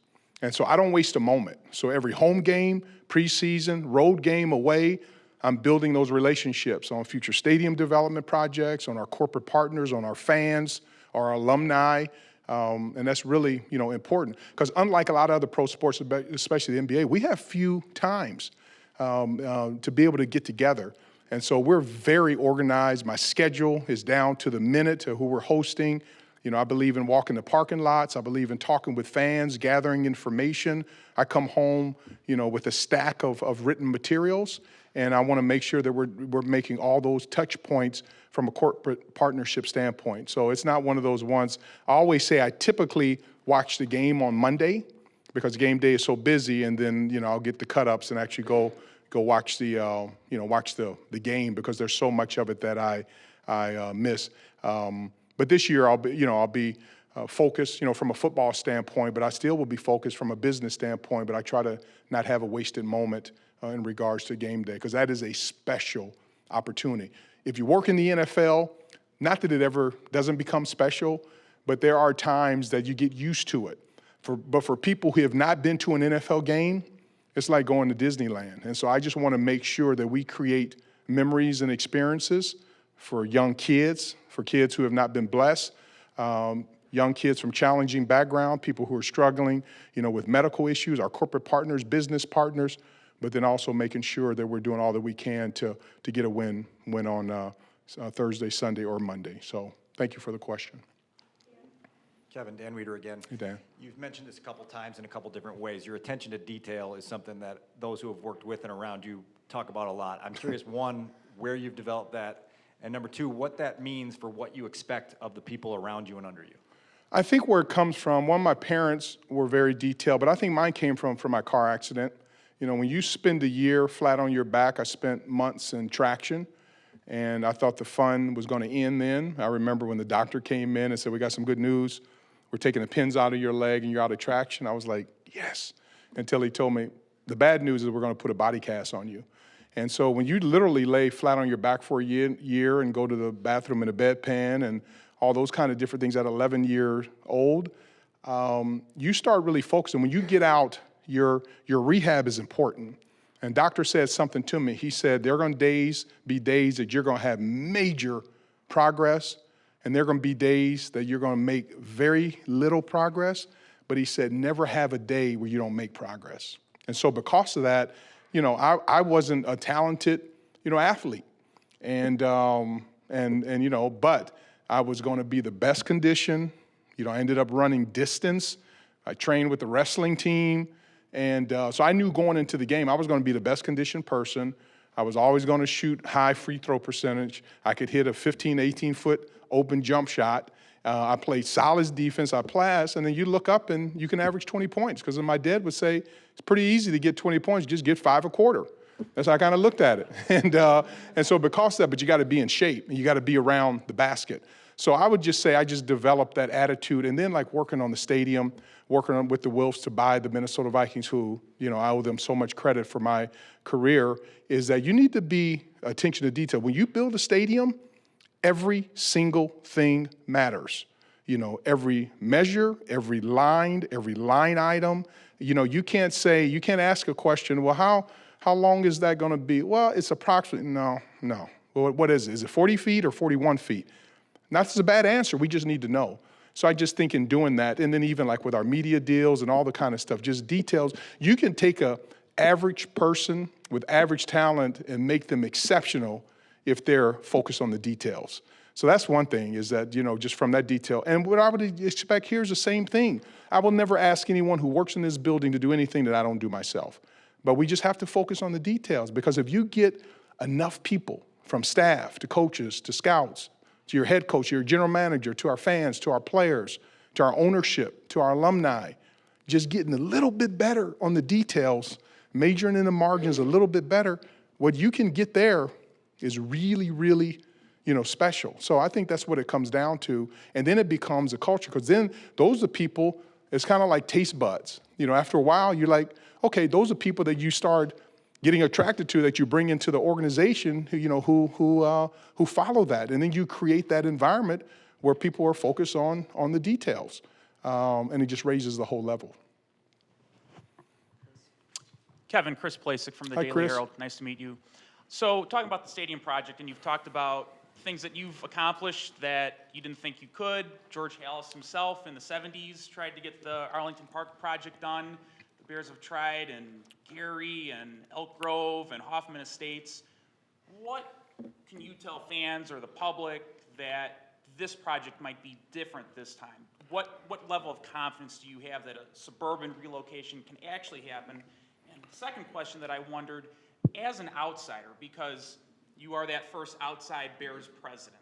And so I don't waste a moment. So every home game, preseason, road game, away, I'm building those relationships on future stadium development projects, on our corporate partners, on our fans, our alumni. And that's really, important. Because unlike a lot of other pro sports, especially the NBA, we have few times to be able to get together. And so we're very organized. My schedule is down to the minute to who we're hosting. I believe in walking the parking lots. I believe in talking with fans, gathering information. I come home, with a stack of written materials, and I want to make sure that we're making all those touch points from a corporate partnership standpoint. So it's not one of those ones. I always say I typically watch the game on Monday because game day is so busy, and then I'll get the cut-ups and actually go watch the game because there's so much of it that I miss. But this year I'll be focused, from a football standpoint, but I still will be focused from a business standpoint. But I try to not have a wasted moment in regards to game day because that is a special opportunity. If you work in the NFL, not that it ever doesn't become special, but there are times that you get used to it. But for people who have not been to an NFL game, it's like going to Disneyland. And so I just want to make sure that we create memories and experiences for young kids, for kids who have not been blessed, young kids from challenging background, people who are struggling, with medical issues, our corporate partners, business partners, but then also making sure that we're doing all that we can to get a win on Thursday, Sunday, or Monday. So thank you for the question. Kevin, Dan Reeder again. Hey, Dan. You've mentioned this a couple times in a couple different ways. Your attention to detail is something that those who have worked with and around you talk about a lot. I'm curious, one, where you've developed that, and number two, what that means for what you expect of the people around you and under you. I think where it comes from, one, my parents were very detailed, but I think mine came from my car accident. When you spend a year flat on your back, I spent months in traction, and I thought the fun was going to end then. I remember when the doctor came in and said, "We got some good news. We're taking the pins out of your leg and you're out of traction." I was like, yes, until he told me, the bad news is we're going to put a body cast on you. And so when you literally lay flat on your back for a year and go to the bathroom in a bedpan and all those kind of different things at 11 years old, you start really focusing. When you get out, your rehab is important. And doctor said something to me. He said, there are going to be days that you're going to have major progress, and there are going to be days that you're going to make very little progress. But he said, never have a day where you don't make progress. And so because of that, I wasn't a talented, athlete. But I was going to be the best condition. I ended up running distance. I trained with the wrestling team. And so I knew going into the game, I was going to be the best conditioned person. I was always going to shoot high free throw percentage. I could hit a 15, 18-foot open jump shot. I played solid defense. I passed. And then you look up and you can average 20 points. Because my dad would say, it's pretty easy to get 20 points. Just get 5 a quarter. That's how I kind of looked at it. And so because of that, but you got to be in shape. And you got to be around the basket. So I would just say I just developed that attitude. And then like working on the stadium, working with the Wolves to buy the Minnesota Vikings, who, I owe them so much credit for my career, is that you need to be attention to detail. When you build a stadium, every single thing matters. every measure, every line item. You can't ask a question, well, how long is that going to be? Well, it's approximately, no. Well, what is it? Is it 40 feet or 41 feet? That's a bad answer. We just need to know. So I just think in doing that, and then even like with our media deals and all the kind of stuff, just details, you can take a average person with average talent and make them exceptional if they're focused on the details. So that's one thing, is that, just from that detail. And what I would expect here is the same thing. I will never ask anyone who works in this building to do anything that I don't do myself. But we just have to focus on the details, because if you get enough people, from staff to coaches to scouts, to your head coach, your general manager, to our fans, to our players, to our ownership, to our alumni, just getting a little bit better on the details, majoring in the margins a little bit better, what you can get there is really, really, special. So I think that's what it comes down to. And then it becomes a culture, because then those are people, it's kind of like taste buds. After a while, you're like, okay, those are people that you start getting attracted to, that you bring into the organization, who follow that. And then you create that environment where people are focused on the details. And it just raises the whole level. Kevin, Chris Plasek from the Hi, Daily Chris. Herald. Nice to meet you. So talking about the stadium project, and you've talked about things that you've accomplished that you didn't think you could. George Halas himself in the 70s tried to get the Arlington Park project done. The Bears have tried, and Gary and Elk Grove and Hoffman Estates. What can you tell fans or the public that this project might be different this time? What level of confidence do you have that a suburban relocation can actually happen? And the second question that I wondered, as an outsider, because you are that first outside Bears president,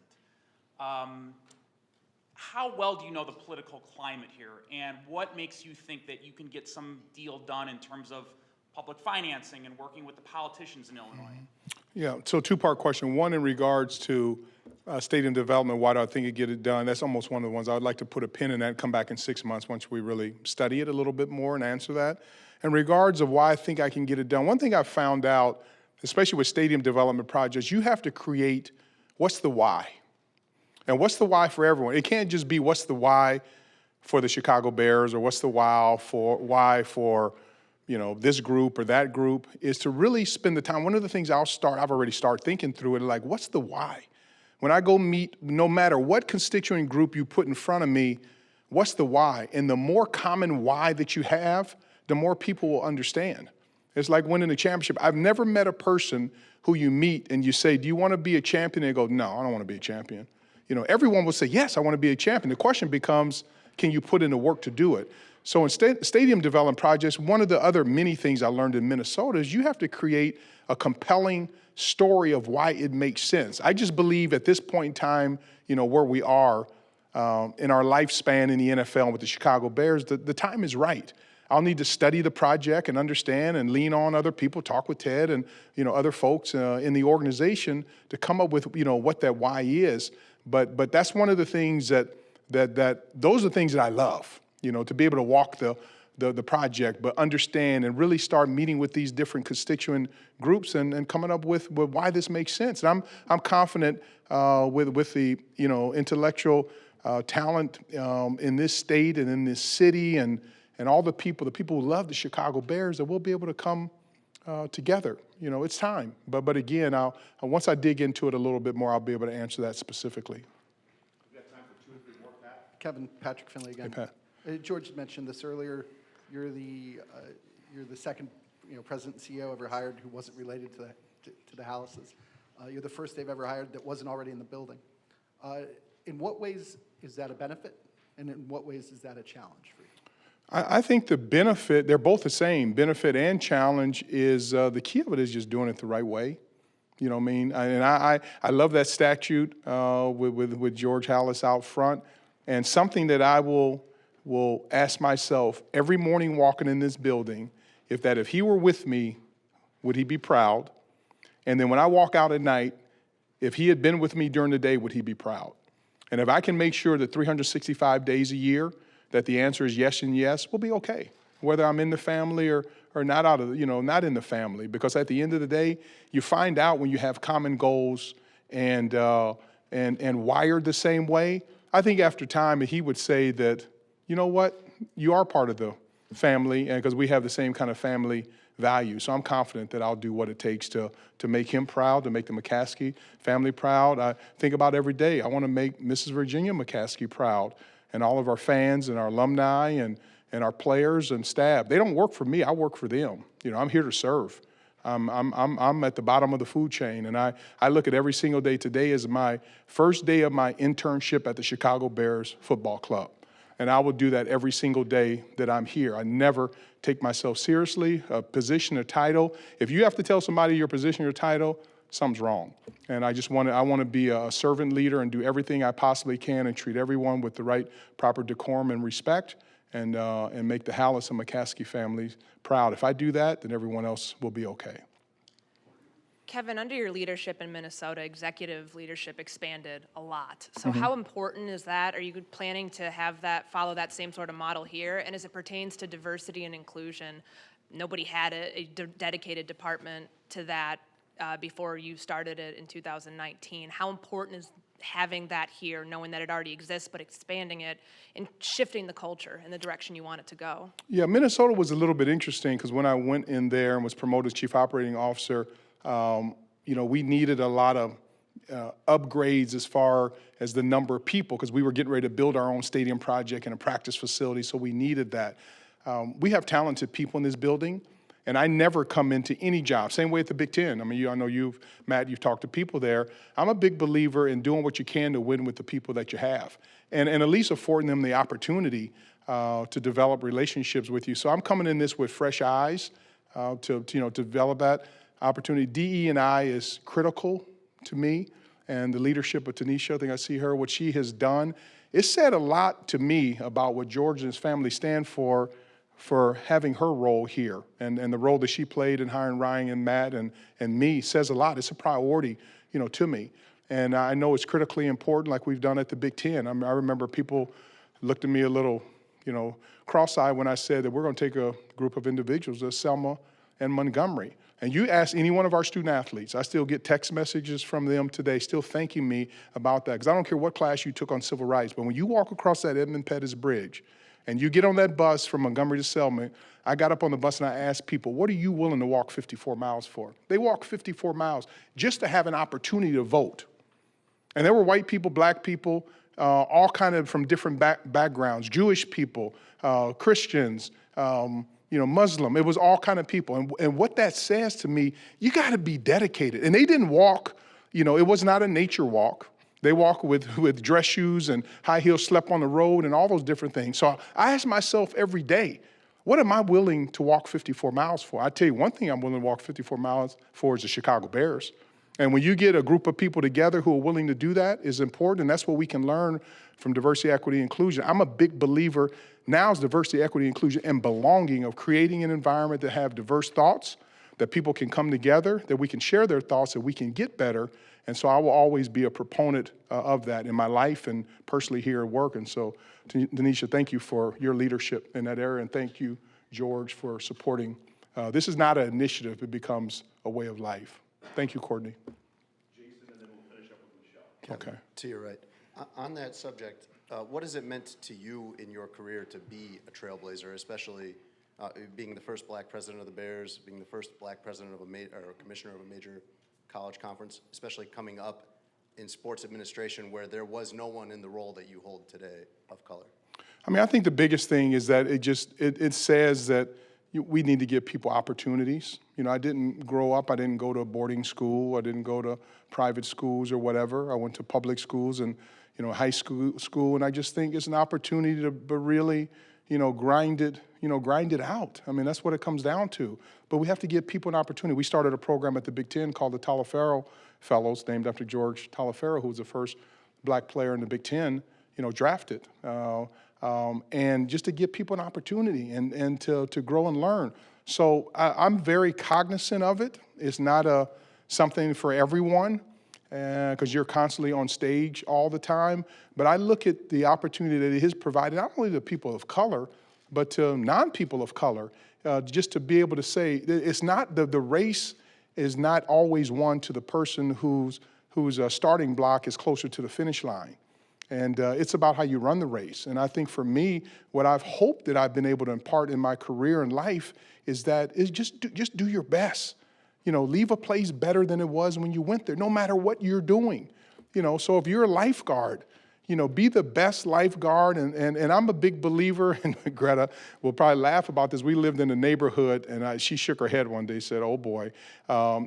how well do you know the political climate here, and what makes you think that you can get some deal done in terms of public financing and working with the politicians in Illinois? Yeah, so two-part question. One, in regards to stadium development, why do I think it get it done? That's almost one of the ones I would like to put a pin in that and come back in 6 months once we really study it a little bit more and answer that. In regards of why I think I can get it done, one thing I've found out, especially with stadium development projects, you have to create what's the why. And what's the why for everyone? It can't just be what's the why for the Chicago Bears, or what's the why for this group or that group, is to really spend the time. One of the things I've already started thinking through it, like, what's the why? When I go meet, no matter what constituent group you put in front of me, what's the why? And the more common why that you have, the more people will understand. It's like winning a championship. I've never met a person who you meet and you say, do you want to be a champion? And they go, no, I don't want to be a champion. Everyone will say, yes, I want to be a champion. The question becomes, can you put in the work to do it? So in stadium development projects, one of the other many things I learned in Minnesota is you have to create a compelling story of why it makes sense. I just believe at this point in time, where we are in our lifespan in the NFL with the Chicago Bears, the time is right. I'll need to study the project and understand and lean on other people, talk with Ted and other folks in the organization to come up with what that why is. But that's one of the things that those are the things that I love. To be able to walk the project, but understand and really start meeting with these different constituent groups and coming up with why this makes sense. And I'm confident with the intellectual talent in this state and in this city and all the people who love the Chicago Bears, that we'll be able to come together. It's time. But again, once I dig into it a little bit more, I'll be able to answer that specifically. We've got time for 2 or 3 more, Pat. Kevin, Patrick Finley again. Hey, Pat. George mentioned this earlier. You're the second president and CEO ever hired who wasn't related to the Hallases. You're the first they've ever hired that wasn't already in the building. In what ways is that a benefit, and in what ways is that a challenge for you? I think the benefit, they're both the same. Benefit and challenge is the key of it is just doing it the right way. You know what I mean? And I love that statute with George Halas out front. And something that I will ask myself every morning walking in this building, if he were with me, would he be proud? And then when I walk out at night, if he had been with me during the day, would he be proud? And if I can make sure that 365 days a year, that the answer is yes and yes, we'll be okay. Whether I'm in the family or not not in the family. Because at the end of the day, you find out when you have common goals and wired the same way, I think after time, he would say that, you know what, you are part of the family, and because we have the same kind of family values. So I'm confident that I'll do what it takes to make him proud, to make the McCaskey family proud. I think about every day, I want to make Mrs. Virginia McCaskey proud, and all of our fans and our alumni and our players and staff. They don't work for me, I work for them. You know, I'm here to serve. I'm at the bottom of the food chain, and I look at every single day. Today as my first day of my internship at the Chicago Bears football club. And I will do that every single day that I'm here. I never take myself seriously, a position, a title. If you have to tell somebody your position or title, something's wrong. And I want to be a servant leader and do everything I possibly can and treat everyone with the right proper decorum and respect, and make the Halas and McCaskey families proud. If I do that, then everyone else will be okay. Kevin, under your leadership in Minnesota, executive leadership expanded a lot. So how important is that? Are you planning to have that, follow that same sort of model here? And as it pertains to diversity and inclusion, nobody had a dedicated department to that before you started it in 2019. How important is having that here, knowing that it already exists, but expanding it and shifting the culture in the direction you want it to go? Yeah, Minnesota was a little bit interesting because when I went in there and was promoted as chief operating officer, you know, we needed a lot of upgrades as far as the number of people, because we were getting ready to build our own stadium project and a practice facility, so we needed that. We have talented people in this building, and I never come into any job. Same way at the Big Ten. I mean, I know Matt, you've talked to people there. I'm a big believer in doing what you can to win with the people that you have, and at least affording them the opportunity to develop relationships with you. So I'm coming in this with fresh eyes to develop that opportunity. DE&I is critical to me, and the leadership of Tanisha, I think I see her, what she has done. It said a lot to me about what George and his family stand for having her role here, and the role that she played in hiring Ryan and Matt and me says a lot. It's a priority, you know, to me. And I know it's critically important, like we've done at the Big Ten. I remember people looked at me a little, you know, cross-eyed when I said that we're going to take a group of individuals to Selma and Montgomery. And you ask any one of our student athletes, I still get text messages from them today still thanking me about that, because I don't care what class you took on civil rights, but when you walk across that Edmund Pettus Bridge and you get on that bus from Montgomery to Selma, I got up on the bus and I asked people, what are you willing to walk 54 miles for? They walk 54 miles just to have an opportunity to vote. And there were white people, black people, all kind of from different backgrounds, Jewish people, Christians, you know, Muslim. It was all kind of people. And what that says to me, you got to be dedicated. And they didn't walk, you know, it was not a nature walk. They walk with dress shoes and high heels, slept on the road and all those different things. So I ask myself every day, what am I willing to walk 54 miles for? I tell you one thing I'm willing to walk 54 miles for is the Chicago Bears. And when you get a group of people together who are willing to do that is important, and that's what we can learn from diversity, equity, inclusion. I'm a big believer now is diversity, equity, inclusion, and belonging, of creating an environment that have diverse thoughts, that people can come together, that we can share their thoughts, that we can get better. And so I will always be a proponent of that in my life and personally here at work. And so, Tanisha, thank you for your leadership in that area, and thank you, George, for supporting. This is not an initiative, it becomes a way of life. Thank you, Courtney. Jason, and then we'll finish up with Michelle. Kevin, to your right. On that subject, what has it meant to you in your career to be a trailblazer, especially being the first black president of the Bears, being the first black president of or commissioner of a major college conference, especially coming up in sports administration where there was no one in the role that you hold today of color? I mean, I think the biggest thing is that it says that we need to give people opportunities. You know, I didn't grow up, I didn't go to a boarding school, I didn't go to private schools or whatever. I went to public schools and, you know, high school, and I just think it's an opportunity to really, you know, grind it out. I mean, that's what it comes down to. But we have to give people an opportunity. We started a program at the Big Ten called the Taliaferro Fellows, named after George Taliaferro, who was the first black player in the Big Ten, you know, drafted. And just to give people an opportunity and to grow and learn. So I'm very cognizant of it. It's not something for everyone, because you're constantly on stage all the time. But I look at the opportunity that it has provided, not only to people of color, but to non-people of color, just to be able to say, it's not, the race is not always won to the person whose starting block is closer to the finish line. And it's about how you run the race. And I think for me, what I've hoped that I've been able to impart in my career and life is just do your best. You know, leave a place better than it was when you went there, no matter what you're doing. You know, so if you're a lifeguard, you know, be the best lifeguard. And I'm a big believer, and Greta will probably laugh about this. We lived in a neighborhood, and she shook her head one day, said, oh boy,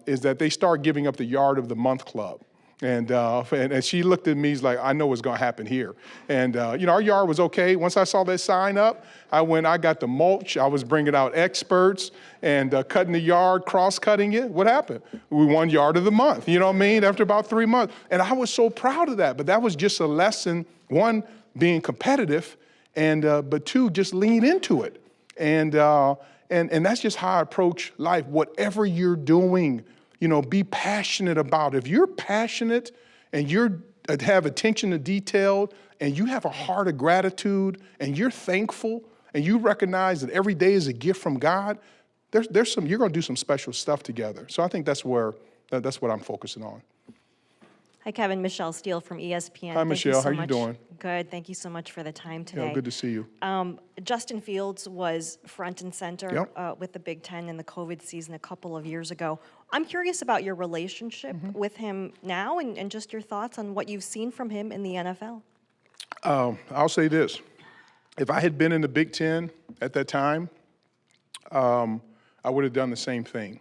is that they start giving up the Yard of the Month Club. And she looked at me, she's like, I know what's going to happen here. And, you know, our yard was okay. Once I saw that sign up, I got the mulch. I was bringing out experts and cutting the yard, cross-cutting it. What happened? We won Yard of the Month, you know what I mean, after about 3 months. And I was so proud of that. But that was just a lesson, one, being competitive, and but two, just lean into it. And that's just how I approach life. Whatever you're doing, you know, be passionate about it. If you're passionate and you have attention to detail and you have a heart of gratitude and you're thankful and you recognize that every day is a gift from God, you're going to do some special stuff together. So I think that's what I'm focusing on. Hi, Kevin. Michelle Steele from ESPN. Hi, Michelle. How you doing? Good. Thank you so much for the time today. Yeah, good to see you. Justin Fields was front and center with the Big Ten in the COVID season a couple of years ago. I'm curious about your relationship with him now and just your thoughts on what you've seen from him in the NFL. I'll say this. If I had been in the Big Ten at that time, I would have done the same thing.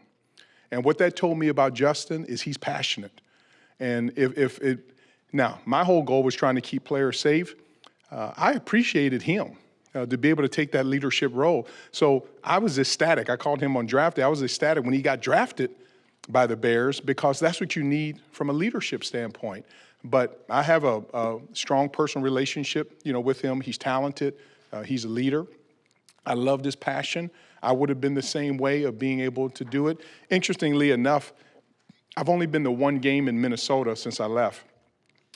And what that told me about Justin is he's passionate. And now, my whole goal was trying to keep players safe. I appreciated him to be able to take that leadership role. So I was ecstatic. I called him on draft day. I was ecstatic when he got drafted by the Bears because that's what you need from a leadership standpoint. But I have a strong personal relationship, you know, with him. He's talented. He's a leader. I loved his passion. I would have been the same way of being able to do it. Interestingly enough, I've only been to one game in Minnesota since I left.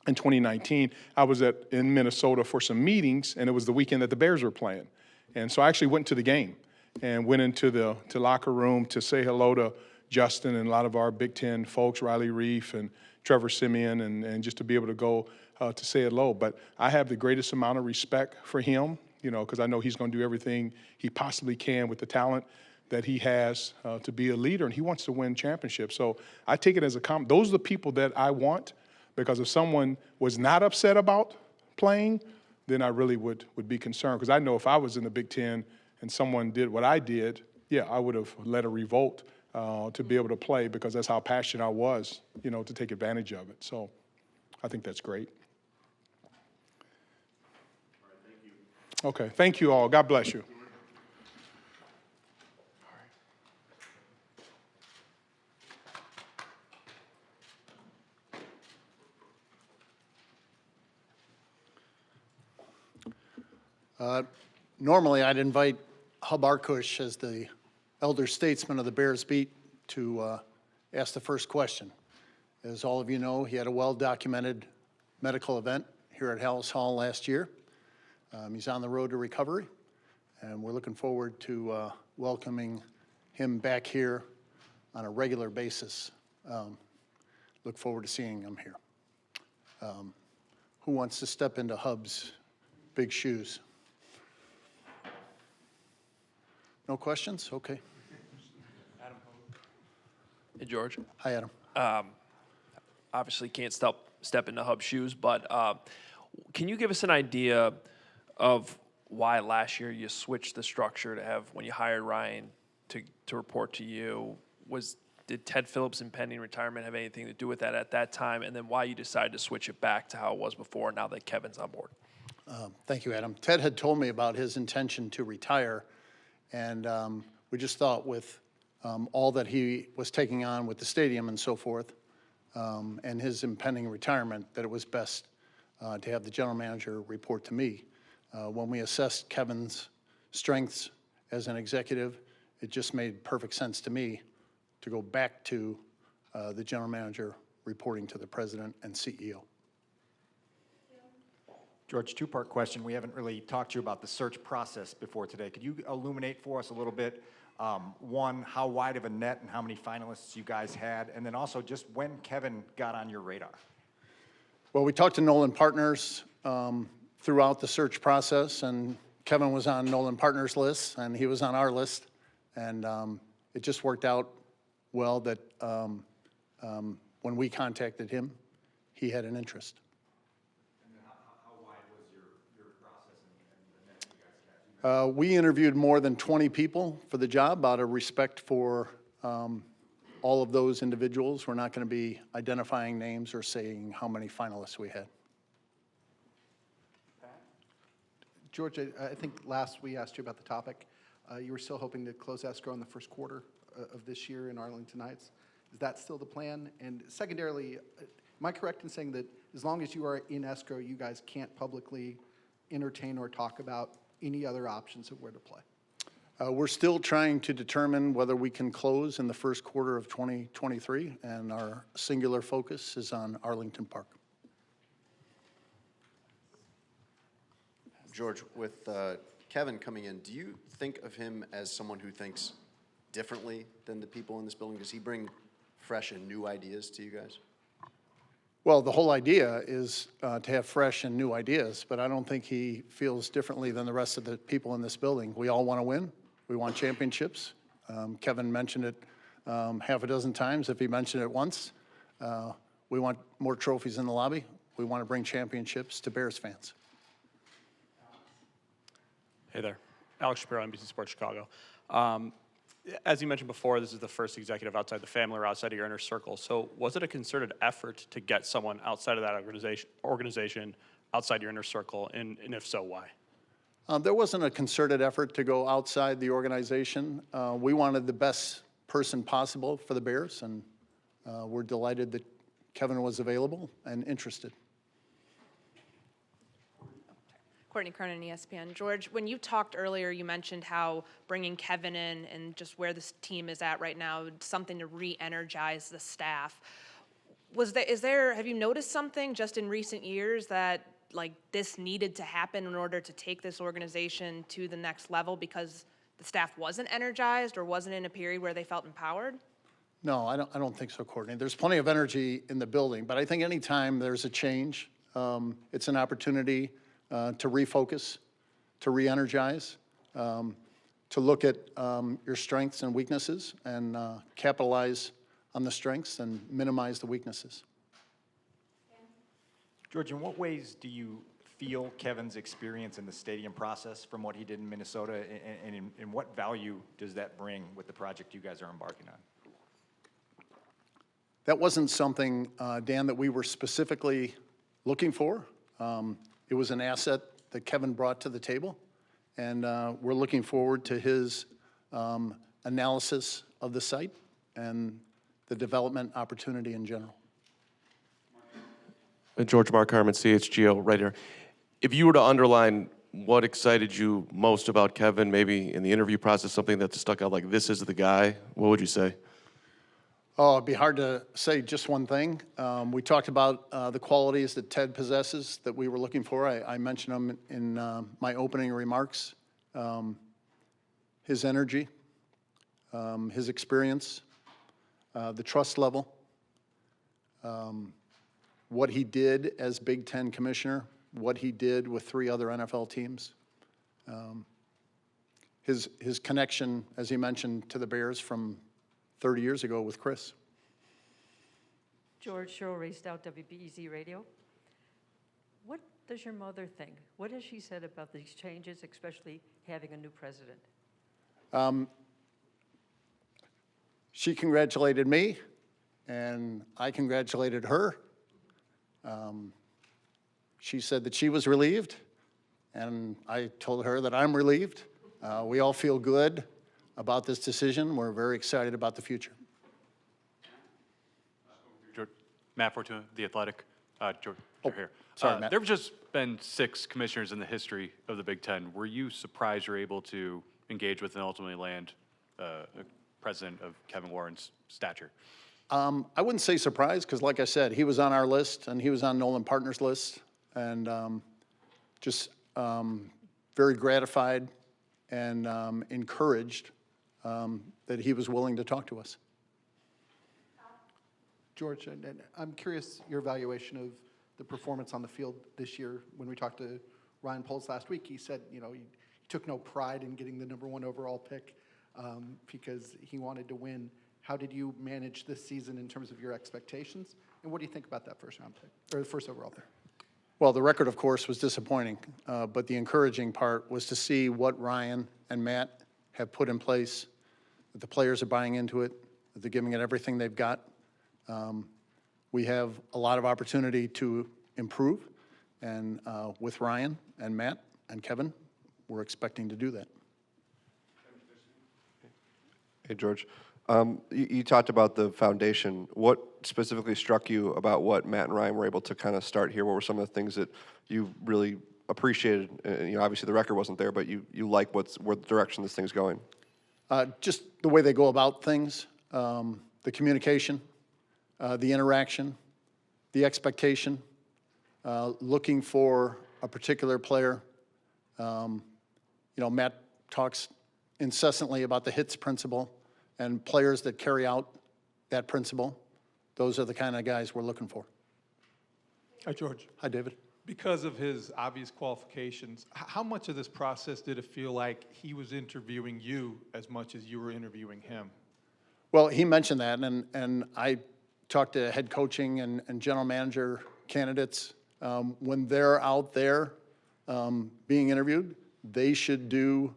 In 2019, I was in Minnesota for some meetings, and it was the weekend that the Bears were playing. And so I actually went to the game and went into the locker room to say hello to Justin and a lot of our Big Ten folks, Riley Reif and Trevor Siemian, and just to be able to go to say hello. But I have the greatest amount of respect for him, you know, because I know he's going to do everything he possibly can with the talent that he has to be a leader, and he wants to win championships. So I take it as a compliment. Those are the people that I want, because if someone was not upset about playing, then I really would be concerned. Because I know if I was in the Big Ten and someone did what I did, yeah, I would have led a revolt to be able to play, because that's how passionate I was, you know, to take advantage of it. So I think that's great. All right, thank you. Okay, thank you all. God bless you. Normally, I'd invite Hub Arkush, as the elder statesman of the Bears beat, to ask the first question. As all of you know, he had a well-documented medical event here at Halas Hall last year. He's on the road to recovery, and we're looking forward to welcoming him back here on a regular basis. Look forward to seeing him here. Who wants to step into Hub's big shoes? No questions? Okay. Hey, George. Hi, Adam. Obviously can't step into Hub's shoes, but can you give us an idea of why last year you switched the structure to have, when you hired Ryan to report to you? Did Ted Phillips' impending retirement have anything to do with that at that time? And then why you decided to switch it back to how it was before now that Kevin's on board? Thank you, Adam. Ted had told me about his intention to retire, and we just thought with all that he was taking on with the stadium and so forth, and his impending retirement, that it was best to have the general manager report to me. When we assessed Kevin's strengths as an executive, it just made perfect sense to me to go back to the general manager reporting to the president and CEO. George, two-part question. We haven't really talked to you about the search process before today. Could you illuminate for us a little bit, one, how wide of a net and how many finalists you guys had, and then also just when Kevin got on your radar? Well, we talked to Nolan Partners throughout the search process, and Kevin was on Nolan Partners' list, and he was on our list, and it just worked out well that when we contacted him, he had an interest. We interviewed more than 20 people for the job out of respect for all of those individuals. We're not going to be identifying names or saying how many finalists we had. George, I think last we asked you about the topic. You were still hoping to close escrow in the first quarter of this year in Arlington Heights. Is that still the plan? And secondarily, am I correct in saying that as long as you are in escrow, you guys can't publicly entertain or talk about any other options of where to play? We're still trying to determine whether we can close in the first quarter of 2023, and our singular focus is on Arlington Park. George, with Kevin coming in, do you think of him as someone who thinks differently than the people in this building? Does he bring fresh and new ideas to you guys? Well, the whole idea is to have fresh and new ideas, but I don't think he feels differently than the rest of the people in this building. We all want to win. We want championships. Kevin mentioned it half a dozen times, if he mentioned it once. We want more trophies in the lobby. We want to bring championships to Bears fans. Hey there. Alex Shapiro, NBC Sports Chicago. As you mentioned before, this is the first executive outside the family or outside of your inner circle. So was it a concerted effort to get someone outside of that organization outside your inner circle, and if so, why? There wasn't a concerted effort to go outside the organization. We wanted the best person possible for the Bears, and we're delighted that Kevin was available and interested. Courtney Cronin, ESPN. George, when you talked earlier, you mentioned how bringing Kevin in and just where this team is at right now, something to re-energize the staff. Have you noticed something just in recent years that like this needed to happen in order to take this organization to the next level because the staff wasn't energized or wasn't in a period where they felt empowered? No, I don't think so, Courtney. There's plenty of energy in the building, but I think anytime there's a change, it's an opportunity to refocus, to re-energize, to look at your strengths and weaknesses and capitalize on the strengths and minimize the weaknesses. George, in what ways do you feel Kevin's experience in the stadium process from what he did in Minnesota, and what value does that bring with the project you guys are embarking on? That wasn't something, Dan, that we were specifically looking for. It was an asset that Kevin brought to the table, and we're looking forward to his analysis of the site and the development opportunity in general. George Mark Harmon, CHGO, right here. If you were to underline what excited you most about Kevin, maybe in the interview process, something that stuck out like this is the guy, what would you say? Oh, it'd be hard to say just one thing. We talked about the qualities that Ted possesses that we were looking for. I mentioned them in my opening remarks. His energy, his experience, the trust level, what he did as Big Ten commissioner, what he did with 3 other NFL teams, his connection, as he mentioned, to the Bears from 30 years ago with Chris. George, Cheryl Racedow, WBEZ Radio. What does your mother think? What has she said about these changes, especially having a new president? She congratulated me, and I congratulated her. She said that she was relieved, and I told her that I'm relieved. We all feel good about this decision. We're very excited about the future. George, Matt Fortuna, The Athletic. George, you're here. Sorry, Matt. There have just been 6 commissioners in the history of the Big Ten. Were you surprised you're able to engage with and ultimately land a president of Kevin Warren's stature? I wouldn't say surprised, because like I said, he was on our list, and he was on Nolan Partners' list, and just very gratified and encouraged that he was willing to talk to us. George, I'm curious your evaluation of the performance on the field this year. When we talked to Ryan Poles last week, he said, you know, he took no pride in getting the #1 overall pick because he wanted to win. How did you manage this season in terms of your expectations? And what do you think about that first round pick, or the first overall pick? Well, the record, of course, was disappointing, but the encouraging part was to see what Ryan and Matt have put in place, that the players are buying into it, that they're giving it everything they've got. We have a lot of opportunity to improve, and with Ryan and Matt and Kevin, we're expecting to do that. Hey, George. You talked about the foundation. What specifically struck you about what Matt and Ryan were able to kind of start here? What were some of the things that you really appreciated? You know, obviously the record wasn't there, but you like where the direction this thing's going. Just the way they go about things, the communication, the interaction, the expectation, looking for a particular player. You know, Matt talks incessantly about the HITS principle and players that carry out that principle. Those are the kind of guys we're looking for. Hi, George. Hi, David. Because of his obvious qualifications, how much of this process did it feel like he was interviewing you as much as you were interviewing him? Well, he mentioned that, and I talked to head coaching and general manager candidates. When they're out there being interviewed, they should do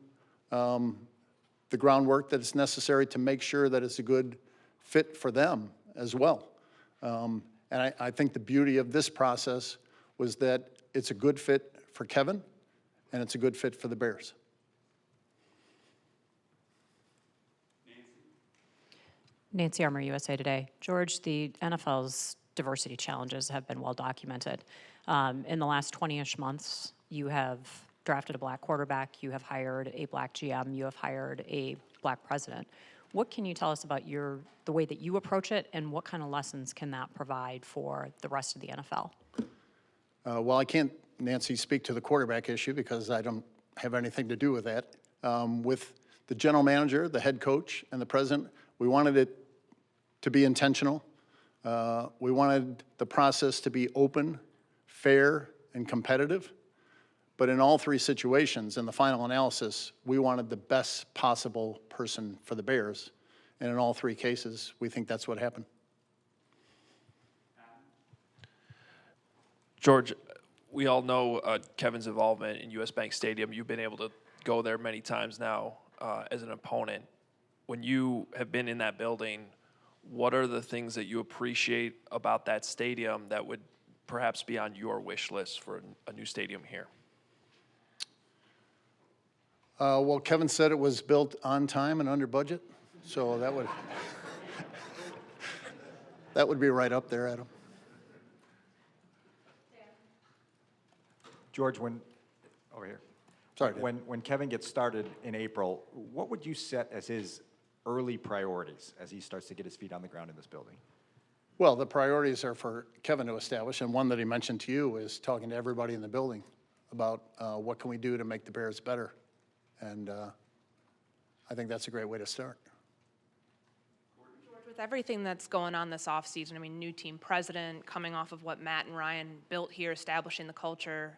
the groundwork that is necessary to make sure that it's a good fit for them as well. And I think the beauty of this process was that it's a good fit for Kevin, and it's a good fit for the Bears. Nancy Armour, USA Today. George, the NFL's diversity challenges have been well documented. In the last 20-ish months, you have drafted a black quarterback, you have hired a black GM, you have hired a black president. What can you tell us about the way that you approach it, and what kind of lessons can that provide for the rest of the NFL? Well, I can't, Nancy, speak to the quarterback issue because I don't have anything to do with that. With the general manager, the head coach, and the president, we wanted it to be intentional. We wanted the process to be open, fair, and competitive. But in all three situations, in the final analysis, we wanted the best possible person for the Bears. And in all three cases, we think that's what happened. George, we all know Kevin's involvement in US Bank Stadium. You've been able to go there many times now as an opponent. When you have been in that building, what are the things that you appreciate about that stadium that would perhaps be on your wish list for a new stadium here? Well, Kevin said it was built on time and under budget, so that would be right up there, Adam. George, over here. Sorry, Dave. When Kevin gets started in April, what would you set as his early priorities as he starts to get his feet on the ground in this building? Well, the priorities are for Kevin to establish, and one that he mentioned to you is talking to everybody in the building about what can we do to make the Bears better. And I think that's a great way to start. George, with everything that's going on this offseason, I mean, new team president, coming off of what Matt and Ryan built here, establishing the culture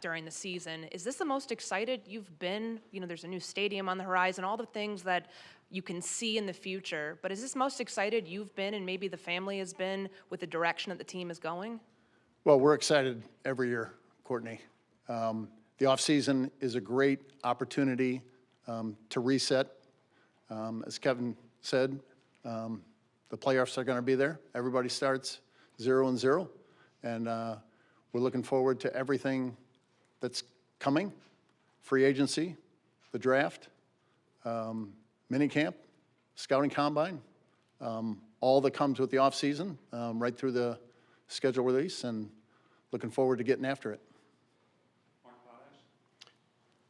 during the season, is this the most excited you've been? You know, there's a new stadium on the horizon, all the things that you can see in the future, but is this most excited you've been and maybe the family has been with the direction that the team is going? Well, we're excited every year, Courtney. The offseason is a great opportunity to reset. As Kevin said, the playoffs are going to be there. Everybody starts 0-0, and we're looking forward to everything that's coming, free agency, the draft, minicamp, scouting combine, all that comes with the offseason, right through the schedule release, and looking forward to getting after it.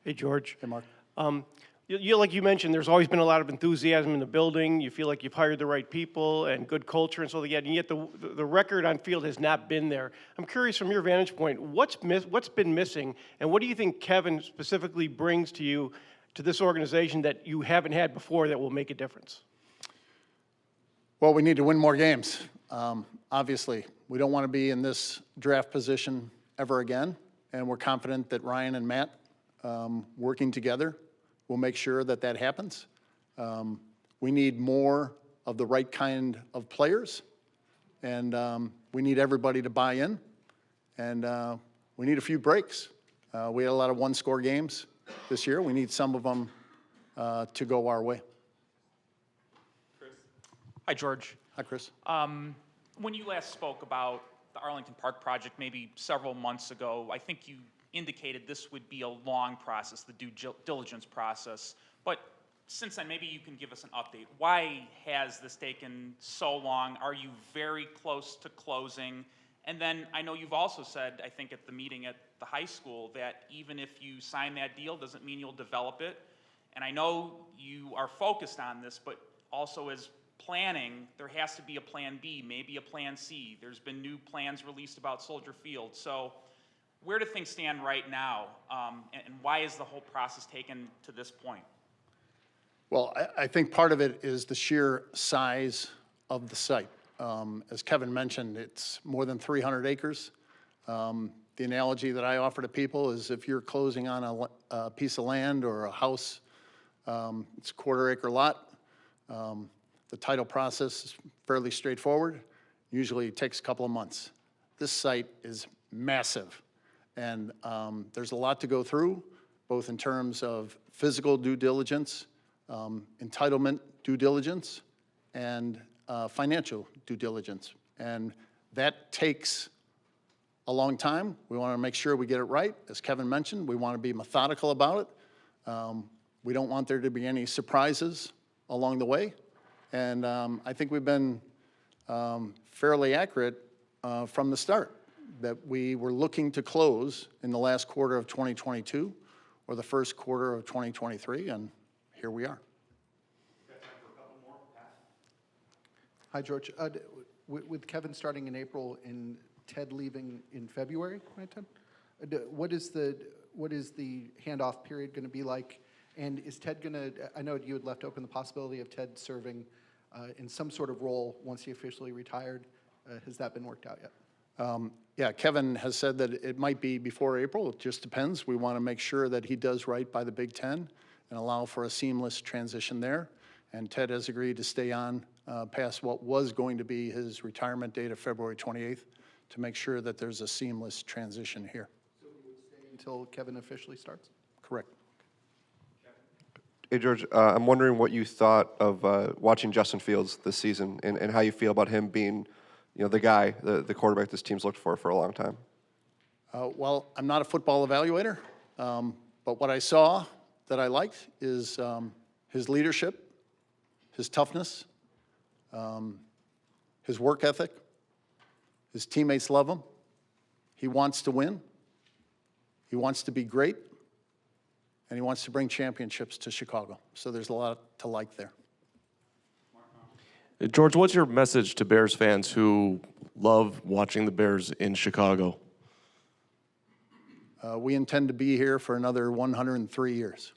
Hey, George. Hey, Mark. Like you mentioned, there's always been a lot of enthusiasm in the building. You feel like you've hired the right people and good culture and so on, and yet the record on field has not been there. I'm curious from your vantage point, what's been missing, and what do you think Kevin specifically brings to you, to this organization that you haven't had before that will make a difference? Well, we need to win more games. Obviously, we don't want to be in this draft position ever again, and we're confident that Ryan and Matt, working together, will make sure that that happens. We need more of the right kind of players, and we need everybody to buy in, and we need a few breaks. We had a lot of one-score games this year. We need some of them to go our way. Hi, George. Hi, Chris. When you last spoke about the Arlington Park project, maybe several months ago, I think you indicated this would be a long process, the due diligence process. But since then, maybe you can give us an update. Why has this taken so long? Are you very close to closing? And then I know you've also said, I think at the meeting at the high school, that even if you sign that deal, doesn't mean you'll develop it. And I know you are focused on this, but also as planning, there has to be a plan B, maybe a plan C. There's been new plans released about Soldier Field. So where do things stand right now? And why is the whole process taken to this point? Well, I think part of it is the sheer size of the site. As Kevin mentioned, it's more than 300 acres. The analogy that I offer to people is if you're closing on a piece of land or a house, it's a quarter-acre lot. The title process is fairly straightforward. Usually it takes a couple of months. This site is massive, and there's a lot to go through, both in terms of physical due diligence, entitlement due diligence, and financial due diligence. And that takes a long time. We want to make sure we get it right. As Kevin mentioned, we want to be methodical about it. We don't want there to be any surprises along the way. And I think we've been fairly accurate from the start, that we were looking to close in the last quarter of 2022 or the first quarter of 2023, and here we are. Hi, George. With Kevin starting in April and Ted leaving in February, right, Ted? What is the handoff period going to be like? And is Ted going to, I know you had left open the possibility of Ted serving in some sort of role once he officially retired. Has that been worked out yet? Yeah, Kevin has said that it might be before April. It just depends. We want to make sure that he does right by the Big Ten and allow for a seamless transition there. And Ted has agreed to stay on past what was going to be his retirement date of February 28th to make sure that there's a seamless transition here. So he would stay until Kevin officially starts? Correct. Hey, George, I'm wondering what you thought of watching Justin Fields this season and how you feel about him being, the guy, the quarterback this team's looked for a long time. Well, I'm not a football evaluator, but what I saw that I liked is his leadership, his toughness, his work ethic. His teammates love him. He wants to win. He wants to be great. And he wants to bring championships to Chicago. So there's a lot to like there. George, what's your message to Bears fans who love watching the Bears in Chicago? We intend to be here for another 103 years.